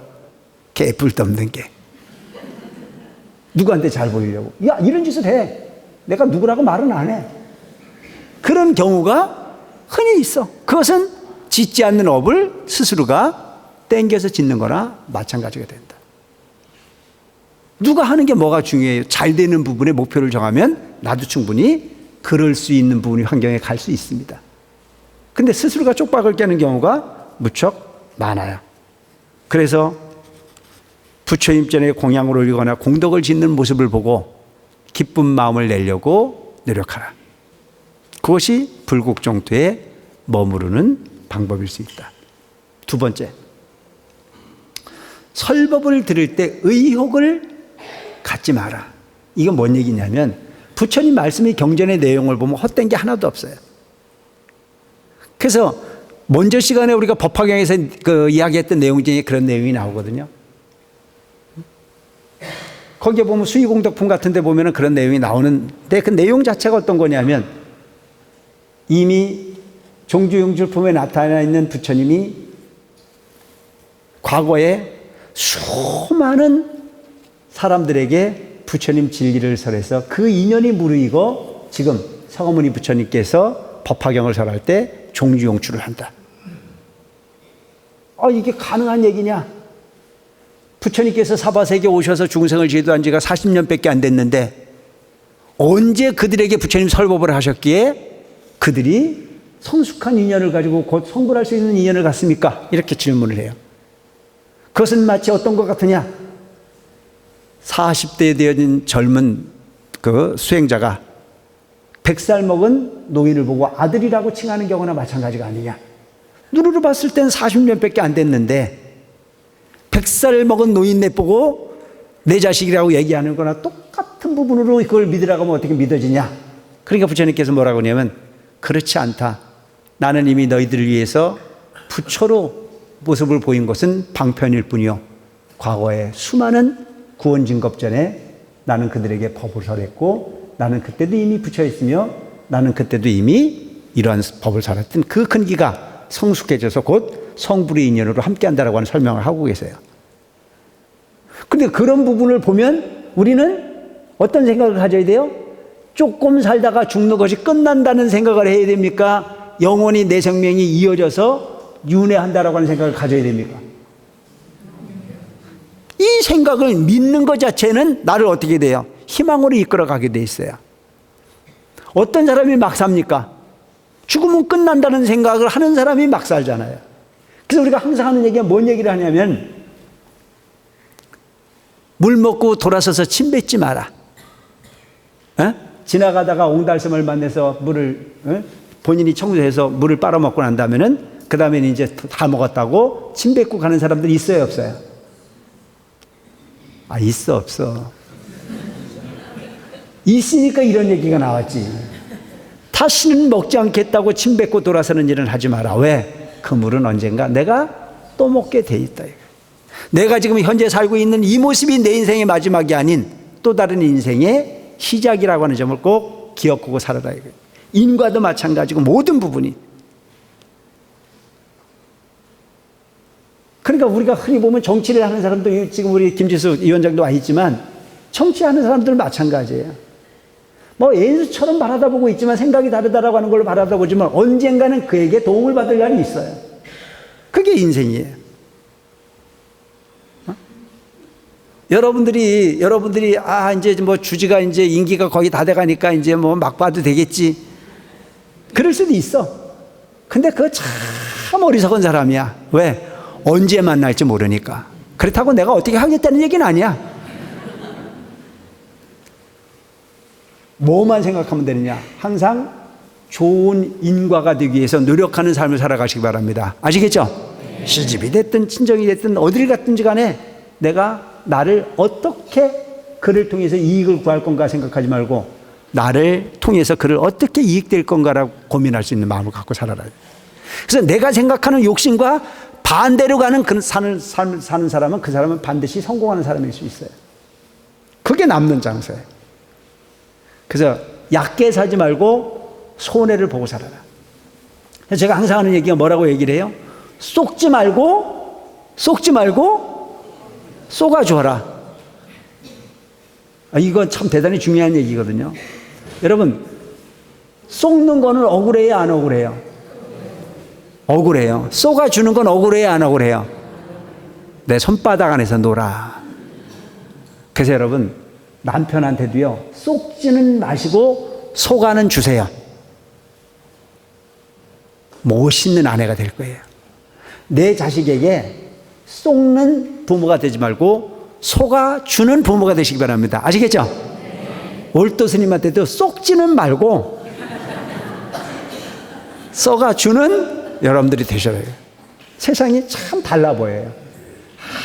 개뿔 덮는 게. 누구한테 잘 보이려고. 야, 이런 짓을 해. 내가 누구라고 말은 안 해. 그런 경우가 흔히 있어. 그것은 짓지 않는 업을 스스로가 땡겨서 짓는 거나 마찬가지가 된다. 누가 하는 게 뭐가 중요해요? 잘 되는 부분에 목표를 정하면 나도 충분히 그럴 수 있는 부분이 환경에 갈 수 있습니다. 근데 스스로가 쪽박을 깨는 경우가 무척 많아요. 그래서 부처님 전에 공양을 올리거나 공덕을 짓는 모습을 보고 기쁜 마음을 내려고 노력하라. 그것이 불국정토에 머무르는 방법일 수 있다. 두 번째, 설법을 들을 때 의혹을 갖지 마라. 이건 뭔 얘기냐면 부처님 말씀의 경전의 내용을 보면 헛된 게 하나도 없어요. 그래서 먼저 시간에 우리가 법화경에서 이야기했던 내용 중에 그런 내용이 나오거든요. 거기에 보면 수의공덕품 같은 데 보면 그런 내용이 나오는데 그 내용 자체가 어떤 거냐면 이미 종주용줄품에 나타나 있는 부처님이 과거에 수많은 사람들에게 부처님 진리를 설해서 그 인연이 무르익어 지금 서가모니 부처님께서 법화경을 설할 때 종주용출을 한다. 이게 가능한 얘기냐? 부처님께서 사바세계에 오셔서 중생을 제도한 지가 40년밖에 안 됐는데 언제 그들에게 부처님 설법을 하셨기에 그들이 성숙한 인연을 가지고 곧 성불할 수 있는 인연을 갖습니까? 이렇게 질문을 해요. 그것은 마치 어떤 것 같으냐? 40대에 되어진 젊은 그 수행자가 100살 먹은 노인을 보고 아들이라고 칭하는 경우나 마찬가지가 아니냐? 눈으로 봤을 땐 40년밖에 안 됐는데 100살 먹은 노인네 보고 내 자식이라고 얘기하는 거나 똑같은 부분으로 그걸 믿으라고 하면 어떻게 믿어지냐? 그러니까 부처님께서 뭐라고 하냐면 그렇지 않다. 나는 이미 너희들을 위해서 부처로 모습을 보인 것은 방편일 뿐이요. 과거에 수많은 구원 증겁 전에 나는 그들에게 법을 설했고 나는 그때도 이미 부처였으며 나는 그때도 이미 이러한 법을 설했던 그 근기가 성숙해져서 곧 성불의 인연으로 함께한다라고 하는 설명을 하고 계세요. 근데 그런 부분을 보면 우리는 어떤 생각을 가져야 돼요? 조금 살다가 죽는 것이 끝난다는 생각을 해야 됩니까? 영원히 내 생명이 이어져서 윤회한다라고 하는 생각을 가져야 됩니까? 이 생각을 믿는 것 자체는 나를 어떻게 돼요? 희망으로 이끌어가게 돼 있어요. 어떤 사람이 막 삽니까? 죽으면 끝난다는 생각을 하는 사람이 막 살잖아요. 그래서 우리가 항상 하는 얘기가 뭔 얘기를 하냐면 물 먹고 돌아서서 침 뱉지 마라. 지나가다가 옹달샘을 만나서 물을 본인이 청소해서 물을 빨아먹고 난다면은 그 다음에는 이제 다 먹었다고 침 뱉고 가는 사람들이 있어요, 없어요? 있어, 없어. 있으니까 이런 얘기가 나왔지. 다시는 먹지 않겠다고 침 뱉고 돌아서는 일은 하지 마라. 왜? 그 물은 언젠가 내가 또 먹게 돼 있다. 내가 지금 현재 살고 있는 이 모습이 내 인생의 마지막이 아닌 또 다른 인생의 시작이라고 하는 점을 꼭 기억하고 살아라. 인과도 마찬가지고 모든 부분이. 그러니까 우리가 흔히 보면 정치를 하는 사람도 지금 우리 김지수 위원장도 와 있지만 정치하는 사람들 마찬가지예요. 예수처럼 바라다보고 있지만 생각이 다르다라고 하는 걸로 바라다보지만 언젠가는 그에게 도움을 받을 날이 있어요. 그게 인생이에요. 여러분들이 이제 주지가 이제 임기가 거의 다 돼가니까 이제 막 봐도 되겠지. 그럴 수도 있어. 근데 그거 참 어리석은 사람이야. 왜? 언제 만날지 모르니까. 그렇다고 내가 어떻게 하겠다는 얘기는 아니야. 뭐만 생각하면 되느냐? 항상 좋은 인과가 되기 위해서 노력하는 삶을 살아가시기 바랍니다. 아시겠죠? 시집이 됐든 친정이 됐든 어디를 갔든지 간에 내가 나를 어떻게 그를 통해서 이익을 구할 건가 생각하지 말고 나를 통해서 그를 어떻게 이익될 건가라고 고민할 수 있는 마음을 갖고 살아라. 그래서 내가 생각하는 욕심과 반대로 가는 사는 사람은 그 사람은 반드시 성공하는 사람일 수 있어요. 그게 남는 장사예요. 그래서 얕게 살지 말고 손해를 보고 살아라. 그래서 제가 항상 하는 얘기가 뭐라고 얘기를 해요? 속지 말고 쏘가줘라. 이건 참 대단히 중요한 얘기거든요. 여러분, 쏘는 거는 억울해요, 안 억울해요? 억울해요. 쏘가주는 건 억울해요, 안 억울해요? 내 손바닥 안에서 놀아. 그래서 여러분, 남편한테도요, 쏙지는 마시고 쏘가는 주세요. 멋있는 아내가 될 거예요. 내 자식에게 쏙는 부모가 되지 말고 쏘가주는 부모가 되시기 바랍니다. 아시겠죠? 네. 올도 스님한테도 쏙지는 말고 쏘가주는 여러분들이 되셔야 해요. 세상이 참 달라 보여요.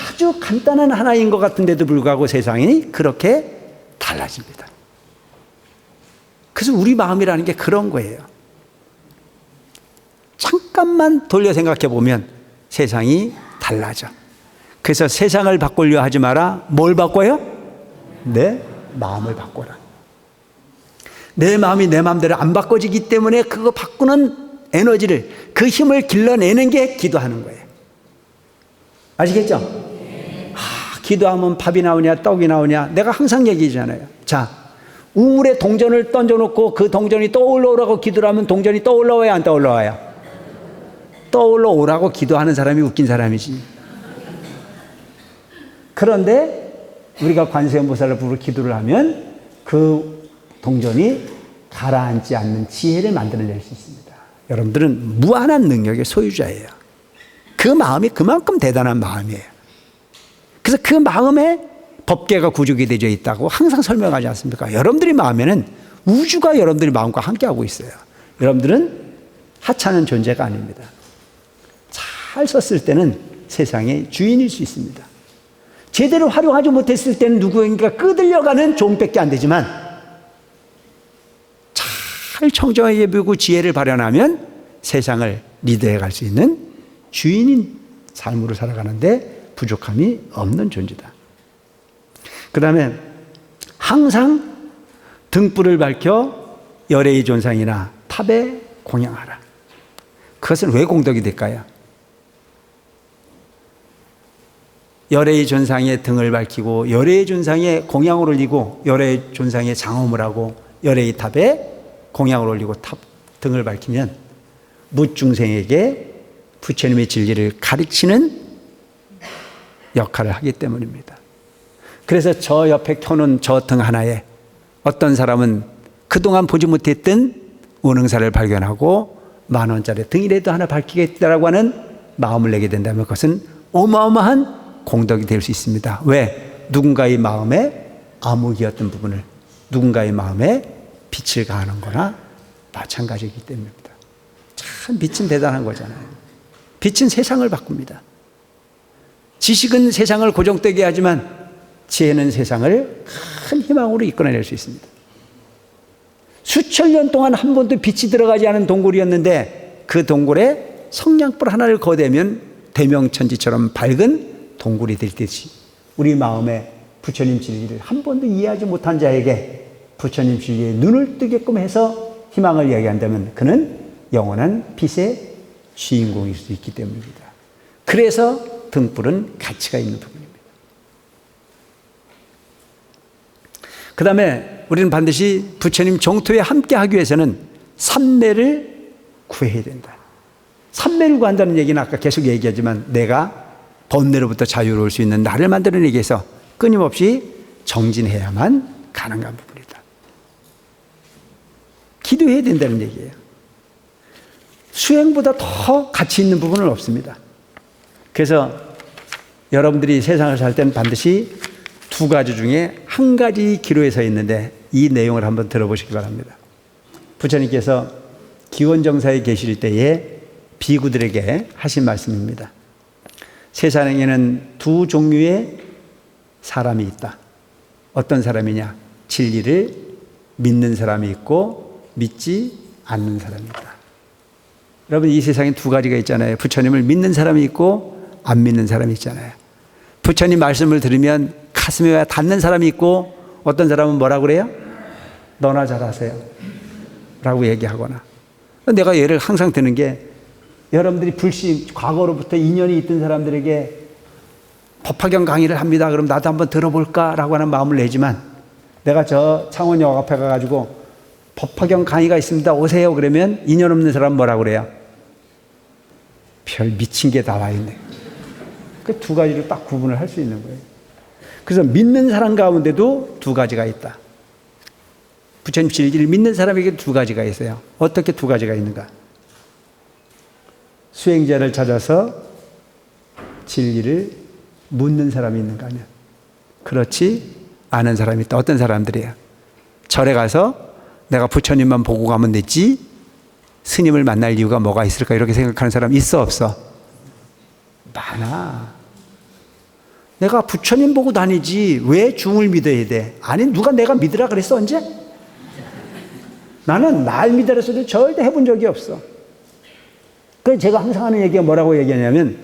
아주 간단한 하나인 것 같은데도 불구하고 세상이 그렇게 달라집니다. 그래서 우리 마음이라는 게 그런 거예요. 잠깐만 돌려 생각해 보면 세상이 달라져. 그래서 세상을 바꾸려 하지 마라. 뭘 바꿔요? 내 마음을 바꿔라. 내 마음이 내 마음대로 안 바꿔지기 때문에 그거 바꾸는 에너지를, 그 힘을 길러내는 게 기도하는 거예요. 아시겠죠? 기도하면 밥이 나오냐 떡이 나오냐, 내가 항상 얘기하잖아요. 자, 우물에 동전을 던져놓고 그 동전이 떠올라오라고 기도를 하면 동전이 떠올라와야 안 떠올라와요? 떠올라 오라고 기도하는 사람이 웃긴 사람이지. 그런데 우리가 관세음보살을 부르 기도를 하면 그 동전이 가라앉지 않는 지혜를 만들어낼 수 있습니다. 여러분들은 무한한 능력의 소유자예요. 그 마음이 그만큼 대단한 마음이에요. 그래서 그 마음에 법계가 구족이 되어 있다고 항상 설명하지 않습니까? 여러분들의 마음에는 우주가 여러분들의 마음과 함께하고 있어요. 여러분들은 하찮은 존재가 아닙니다. 잘 썼을 때는 세상의 주인일 수 있습니다. 제대로 활용하지 못했을 때는 누구인가 끄들려가는 종밖에 안 되지만 잘 청정하게 배우고 지혜를 발현하면 세상을 리드해 갈 수 있는 주인인 삶으로 살아가는데 부족함이 없는 존재다. 그 다음에 항상 등불을 밝혀 열애의 존상이나 탑에 공양하라. 그것은 왜 공덕이 될까요? 열애의 존상에 등을 밝히고 열애의 존상에 공양을 올리고 열애의 존상에 장엄을 하고 열애의 탑에 공양을 올리고 등을 밝히면 무중생에게 부처님의 진리를 가르치는 역할을 하기 때문입니다. 그래서 저 옆에 켜놓은 저 등 하나에 어떤 사람은 그동안 보지 못했던 운흥사를 발견하고 10,000원짜리 등이라도 하나 밝히겠다라고 하는 마음을 내게 된다면 그것은 어마어마한 공덕이 될 수 있습니다. 왜? 누군가의 마음에 암흑이었던 부분을 누군가의 마음에 빛을 가하는 거나 마찬가지이기 때문입니다. 참 빛은 대단한 거잖아요. 빛은 세상을 바꿉니다. 지식은 세상을 고정되게 하지만 지혜는 세상을 큰 희망으로 이끌어낼 수 있습니다. 수천 년 동안 한 번도 빛이 들어가지 않은 동굴이었는데 그 동굴에 성냥불 하나를 거대면 대명천지처럼 밝은 동굴이 될 듯이 우리 마음에 부처님 진리를 한 번도 이해하지 못한 자에게 부처님 진리에 눈을 뜨게끔 해서 희망을 이야기한다면 그는 영원한 빛의 주인공일 수 있기 때문입니다. 그래서 등불은 가치가 있는 부분입니다. 그 다음에 우리는 반드시 부처님 정토에 함께 하기 위해서는 삼매를 구해야 된다. 삼매를 구한다는 얘기는 아까 계속 얘기하지만 내가 번뇌로부터 자유로울 수 있는 나를 만들어내기 위해서 끊임없이 정진해야만 가능한 부분이다. 기도해야 된다는 얘기예요. 수행보다 더 가치 있는 부분은 없습니다. 그래서 여러분들이 세상을 살 때는 반드시 두 가지 중에 한 가지 기로에 서 있는데 이 내용을 한번 들어보시기 바랍니다. 부처님께서 기원정사에 계실 때에 비구들에게 하신 말씀입니다. 세상에는 두 종류의 사람이 있다. 어떤 사람이냐? 진리를 믿는 사람이 있고 믿지 않는 사람이 있다. 여러분 이 세상에 두 가지가 있잖아요. 부처님을 믿는 사람이 있고 안 믿는 사람이 있잖아요. 부처님 말씀을 들으면 가슴에 닿는 사람이 있고 어떤 사람은 뭐라고 그래요? 너나 잘하세요 라고 얘기하거나. 내가 예를 항상 드는 게 여러분들이 불신 과거로부터 인연이 있던 사람들에게 법화경 강의를 합니다. 그럼 나도 한번 들어볼까 라고 하는 마음을 내지만 내가 저 창원역 앞에 가가지고 법화경 강의가 있습니다. 오세요. 그러면 인연 없는 사람은 뭐라고 그래요? 별 미친 게 다 와 있네. 그 두 가지를 딱 구분을 할 수 있는 거예요. 그래서 믿는 사람 가운데도 두 가지가 있다. 부처님 진리를 믿는 사람에게 두 가지가 있어요. 어떻게 두 가지가 있는가? 수행자를 찾아서 진리를 묻는 사람이 있는가 하면 그렇지 않은 사람이 있다. 어떤 사람들이에요? 절에 가서 내가 부처님만 보고 가면 됐지 스님을 만날 이유가 뭐가 있을까 이렇게 생각하는 사람 있어 없어? 많아. 내가 부처님 보고 다니지 왜 중을 믿어야 돼? 아니 누가 내가 믿으라 그랬어 언제? 나는 날 믿으라 소리 절대 해본 적이 없어. 그래서 제가 항상 하는 얘기가 뭐라고 얘기하냐면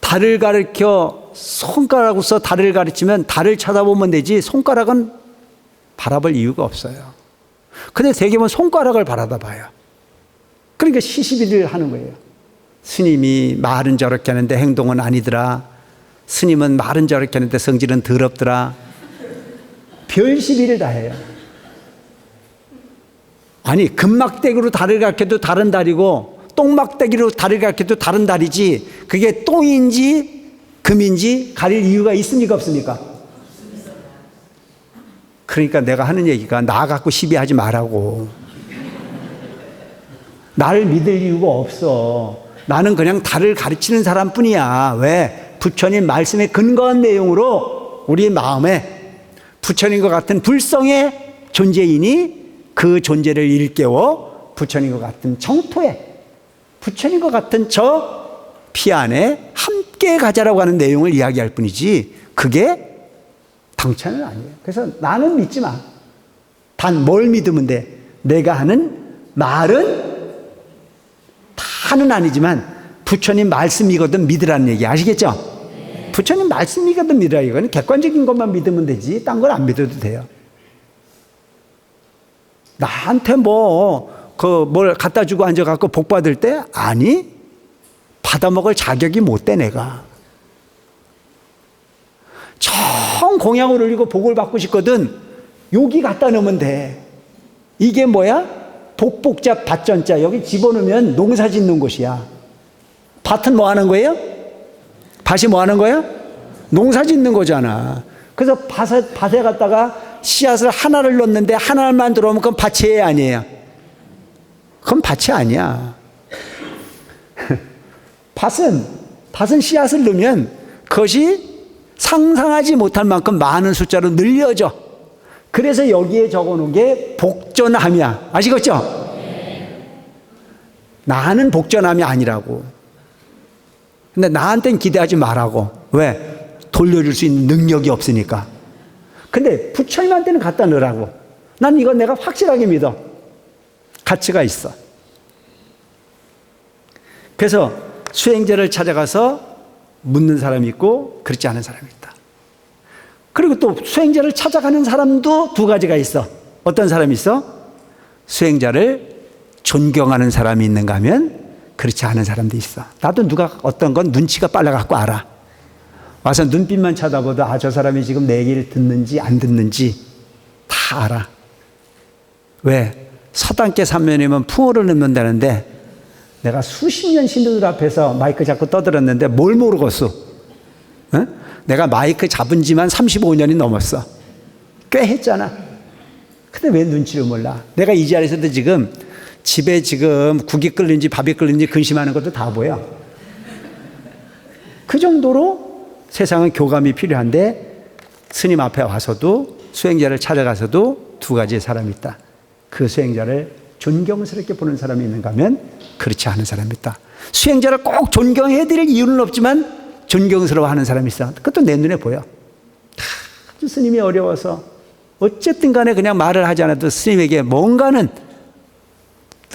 달을 가리켜 손가락으로서 달을 가르치면 달을 쳐다보면 되지 손가락은 바라볼 이유가 없어요. 근데 대개는 손가락을 바라다 봐요. 그러니까 시시비를 하는 거예요. 스님이 말은 저렇게 하는데 행동은 아니더라. 스님은 말은 저렇게 하는데 성질은 더럽더라. 별 시비를 다 해요. 아니 금막대기로 달을 가르쳐도 달은 달이고 똥막대기로 달을 가르쳐도 다른 달이지 그게 똥인지 금인지 가릴 이유가 있습니까 없습니까? 그러니까 내가 하는 얘기가 나 갖고 시비하지 말라고. 나를 믿을 이유가 없어. 나는 그냥 달을 가르치는 사람뿐이야. 왜? 부처님 말씀에 근거한 내용으로 우리 마음에 부처님과 같은 불성의 존재이니 그 존재를 일깨워 부처님과 같은 정토에 부처님과 같은 저 피 안에 함께 가자라고 하는 내용을 이야기할 뿐이지 그게 당찬은 아니에요. 그래서 나는 믿지 마. 단 뭘 믿으면 돼? 내가 하는 말은 다는 아니지만 부처님 말씀이거든 믿으라는 얘기 아시겠죠? 부처님 말씀이거든 믿으라. 이거는 객관적인 것만 믿으면 되지 딴 걸 안 믿어도 돼요. 나한테 뭘 갖다 주고 앉아갖고 복 받을 때? 아니, 받아먹을 자격이 못 돼, 내가. 청 공양을 올리고 복을 받고 싶거든. 여기 갖다 놓으면 돼. 이게 뭐야? 복복자 밭전자. 여기 집어넣으면 농사 짓는 곳이야. 밭은 뭐 하는 거예요? 밭이 뭐 하는 거야? 농사 짓는 거잖아. 그래서 밭에 갖다가 씨앗을 하나를 넣는데 하나만 들어오면 그건 밭이 아니에요. 그건 밭이 아니야. 밭은 씨앗을 넣으면 그것이 상상하지 못할 만큼 많은 숫자로 늘려져. 그래서 여기에 적어놓은 게 복전함이야. 아시겠죠? 나는 복전함이 아니라고. 근데 나한테는 기대하지 말라고. 왜? 돌려줄 수 있는 능력이 없으니까. 근데 부처님한테는 갖다 넣으라고. 난 이건 내가 확실하게 믿어. 가치가 있어. 그래서 수행자를 찾아가서 묻는 사람이 있고 그렇지 않은 사람이 있다. 그리고 또 수행자를 찾아가는 사람도 두 가지가 있어. 어떤 사람이 있어? 수행자를 존경하는 사람이 있는가 하면 그렇지 않은 사람도 있어. 나도 누가 어떤 건 눈치가 빨라갖고 알아. 와서 눈빛만 쳐다봐도 저 사람이 지금 내 얘기를 듣는지 안 듣는지 다 알아. 왜? 서당계 삼면이면 풍어를 넣는다는데 내가 수십 년 신도들 앞에서 마이크 잡고 떠들었는데 뭘 모르겠어. 어? 내가 마이크 잡은 지만 35년이 넘었어. 꽤 했잖아. 근데 왜 눈치를 몰라? 내가 이 자리에서도 지금 집에 지금 국이 끓는지 밥이 끓는지 근심하는 것도 다 보여. 그 정도로 세상은 교감이 필요한데 스님 앞에 와서도 수행자를 찾아가서도 두 가지의 사람이 있다. 그 수행자를 존경스럽게 보는 사람이 있는가 하면 그렇지 않은 사람이 있다. 수행자를 꼭 존경해드릴 이유는 없지만 존경스러워하는 사람이 있어. 그것도 내 눈에 보여. 아주 스님이 어려워서 어쨌든 간에 그냥 말을 하지 않아도 스님에게 뭔가는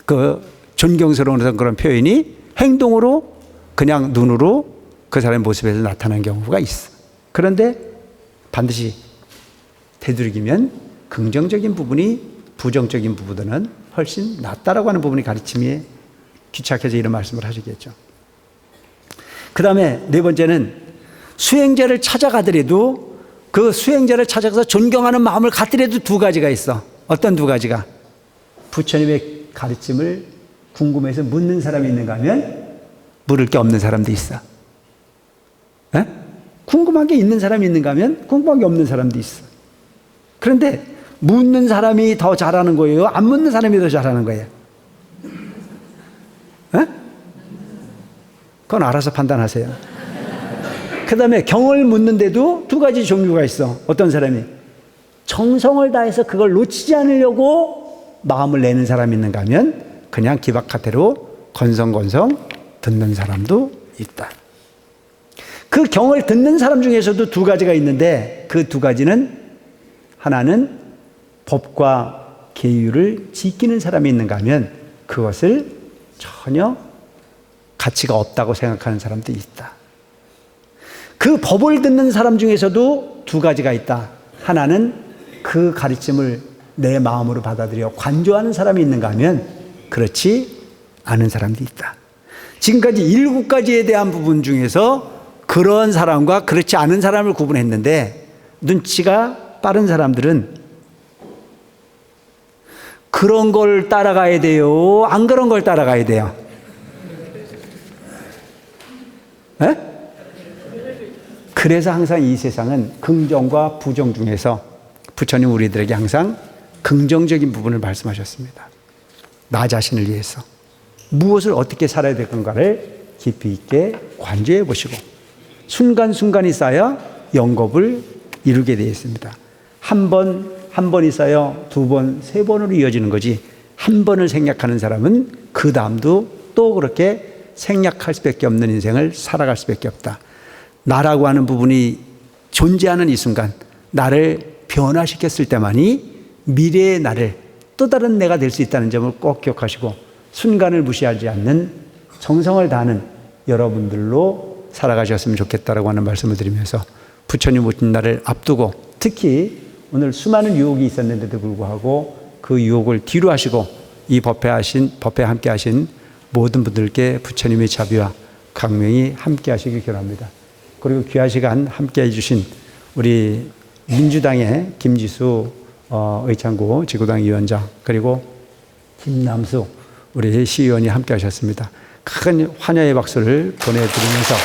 그 존경스러운 그런 표현이 행동으로 그냥 눈으로 그 사람의 모습에서 나타나는 경우가 있어. 그런데 반드시 되도록이면 긍정적인 부분이 부정적인 부분들은 훨씬 낫다라고 하는 부분이 가르침에 귀착해서 이런 말씀을 하시겠죠. 그 다음에 네 번째는 수행자를 찾아가더라도 그 수행자를 찾아가서 존경하는 마음을 갖더라도 두 가지가 있어. 어떤 두 가지가? 부처님의 가르침을 궁금해서 묻는 사람이 있는가 하면 물을 게 없는 사람도 있어. 에? 궁금한 게 있는 사람이 있는가 하면 궁금한 게 없는 사람도 있어. 그런데 묻는 사람이 더 잘하는 거예요? 안 묻는 사람이 더 잘하는 거예요? 에? 그건 알아서 판단하세요. 그 다음에 경을 묻는데도 두 가지 종류가 있어. 어떤 사람이? 정성을 다해서 그걸 놓치지 않으려고 마음을 내는 사람이 있는가 하면 그냥 기박하태로 건성건성 듣는 사람도 있다. 그 경을 듣는 사람 중에서도 두 가지가 있는데 그 두 가지는 하나는 법과 계율을 지키는 사람이 있는가 하면 그것을 전혀 가치가 없다고 생각하는 사람도 있다. 그 법을 듣는 사람 중에서도 두 가지가 있다. 하나는 그 가르침을 내 마음으로 받아들여 관조하는 사람이 있는가 하면 그렇지 않은 사람도 있다. 지금까지 7가지에 대한 부분 중에서 그런 사람과 그렇지 않은 사람을 구분했는데 눈치가 빠른 사람들은 그런 걸 따라가야 돼요? 안 그런 걸 따라가야 돼요? 에? 그래서 항상 이 세상은 긍정과 부정 중에서 부처님 우리들에게 항상 긍정적인 부분을 말씀하셨습니다. 나 자신을 위해서 무엇을 어떻게 살아야 될 건가를 깊이 있게 관조해 보시고 순간순간이 쌓여 영겁을 이루게 되어 있습니다. 한 번이 쌓여 두 번, 세 번으로 이어지는 거지 한 번을 생략하는 사람은 그 다음도 또 그렇게 생략할 수밖에 없는 인생을 살아갈 수밖에 없다. 나라고 하는 부분이 존재하는 이 순간 나를 변화시켰을 때만이 미래의 나를 또 다른 내가 될 수 있다는 점을 꼭 기억하시고 순간을 무시하지 않는 정성을 다하는 여러분들로 살아가셨으면 좋겠다라고 하는 말씀을 드리면서 부처님 오신 날을 앞두고 특히 오늘 수많은 유혹이 있었는데도 불구하고 그 유혹을 뒤로 하시고 이 법회에 함께 하신 모든 분들께 부처님의 자비와 강명이 함께 하시길 기원합니다. 그리고 귀한 시간 함께 해주신 우리 민주당의 김지수 의창구 지구당 위원장 그리고 김남수 우리 시의원이 함께 하셨습니다. 큰 환영의 박수를 보내드리면서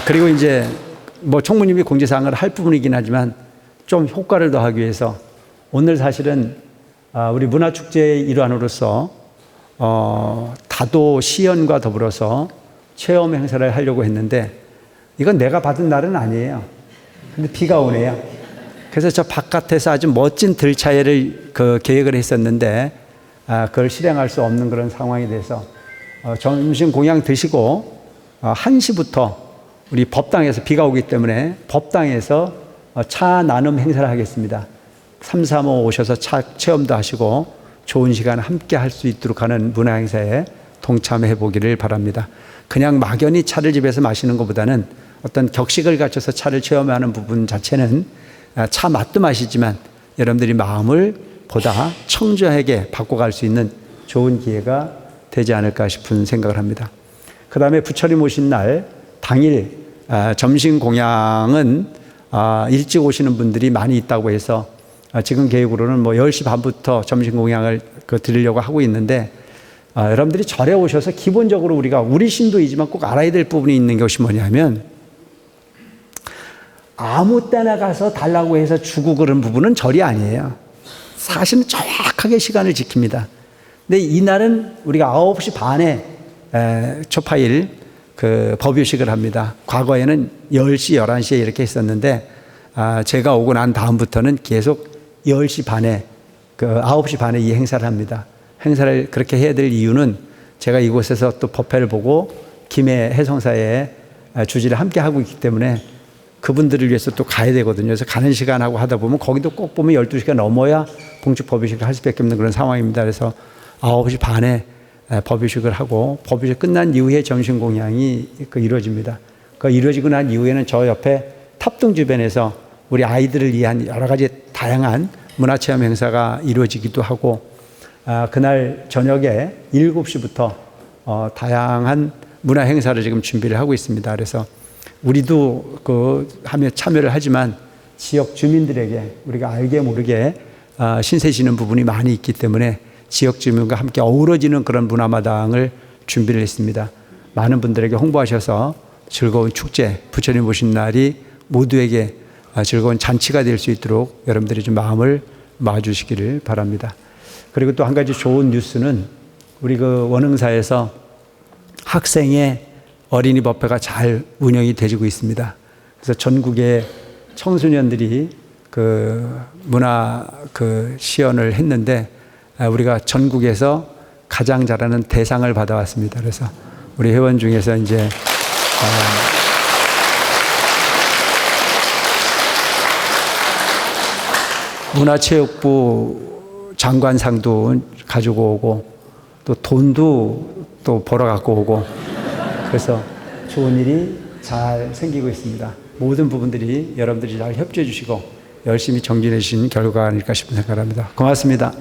그리고 이제 뭐 총무님이 공지사항을 할 부분이긴 하지만 좀 효과를 더하기 위해서 오늘 사실은 우리 문화축제의 일환으로서 다도 시연과 더불어서 체험 행사를 하려고 했는데 이건 내가 받은 날은 아니에요. 근데 비가 오네요. 그래서 저 바깥에서 아주 멋진 들차회를 계획을 했었는데 그걸 실행할 수 없는 그런 상황이 돼서 점심 공양 드시고 1시부터 우리 법당에서 비가 오기 때문에 법당에서 차 나눔 행사를 하겠습니다. 3, 3, 5 오셔서 차 체험도 하시고 좋은 시간 함께 할 수 있도록 하는 문화 행사에 동참해 보기를 바랍니다. 그냥 막연히 차를 집에서 마시는 것보다는 어떤 격식을 갖춰서 차를 체험하는 부분 자체는 차 맛도 마시지만 여러분들이 마음을 보다 청정하게 바꿔갈 수 있는 좋은 기회가 되지 않을까 싶은 생각을 합니다. 그 다음에 부처님 오신 날 당일 점심 공양은 일찍 오시는 분들이 많이 있다고 해서 지금 계획으로는 뭐 10시 반부터 점심 공양을 드리려고 하고 있는데 여러분들이 절에 오셔서 기본적으로 우리 신도이지만 꼭 알아야 될 부분이 있는 것이 뭐냐면 아무 때나 가서 달라고 해서 주고 그런 부분은 절이 아니에요. 사실은 정확하게 시간을 지킵니다. 근데 이날은 우리가 9시 반에 초파일 법요식을 합니다. 과거에는 10시, 11시에 이렇게 했었는데 제가 오고 난 다음부터는 계속 10시 반에 9시 반에 이 행사를 합니다. 행사를 그렇게 해야 될 이유는 제가 이곳에서 또 법회를 보고 김해 해성사에 주지를 함께 하고 있기 때문에 그분들을 위해서 또 가야 되거든요. 그래서 가는 시간하고 하다 보면 거기도 꼭 보면 12시가 넘어야 봉축 법요식을 할 수밖에 없는 그런 상황입니다. 그래서 9시 반에 법요식을 하고 법요식 끝난 이후에 점심 공양이 이루어집니다. 이루어지고 난 이후에는 저 옆에 탑동 주변에서 우리 아이들을 위한 여러 가지 다양한 문화체험 행사가 이루어지기도 하고 그날 저녁에 7시부터 다양한 문화 행사를 지금 준비를 하고 있습니다. 그래서 우리도 참여를 하지만 지역 주민들에게 우리가 알게 모르게 신세지는 부분이 많이 있기 때문에 지역 주민과 함께 어우러지는 그런 문화마당을 준비를 했습니다. 많은 분들에게 홍보하셔서 즐거운 축제, 부처님 오신 날이 모두에게 즐거운 잔치가 될 수 있도록 여러분들이 좀 마음을 모아주시기를 바랍니다. 그리고 또 한 가지 좋은 뉴스는 우리 원흥사에서 학생의 어린이 법회가 잘 운영이 되고 있습니다. 그래서 전국의 청소년들이 문화 시연을 했는데 우리가 전국에서 가장 잘하는 대상을 받아왔습니다. 그래서 우리 회원 중에서 이제 문화체육부 장관상도 가지고 오고 또 돈도 또 벌어 갖고 오고 그래서 좋은 일이 잘 생기고 있습니다. 모든 부분들이 여러분들이 잘 협조해 주시고 열심히 정진해 주신 결과가 아닐까 싶은 생각을 합니다. 고맙습니다.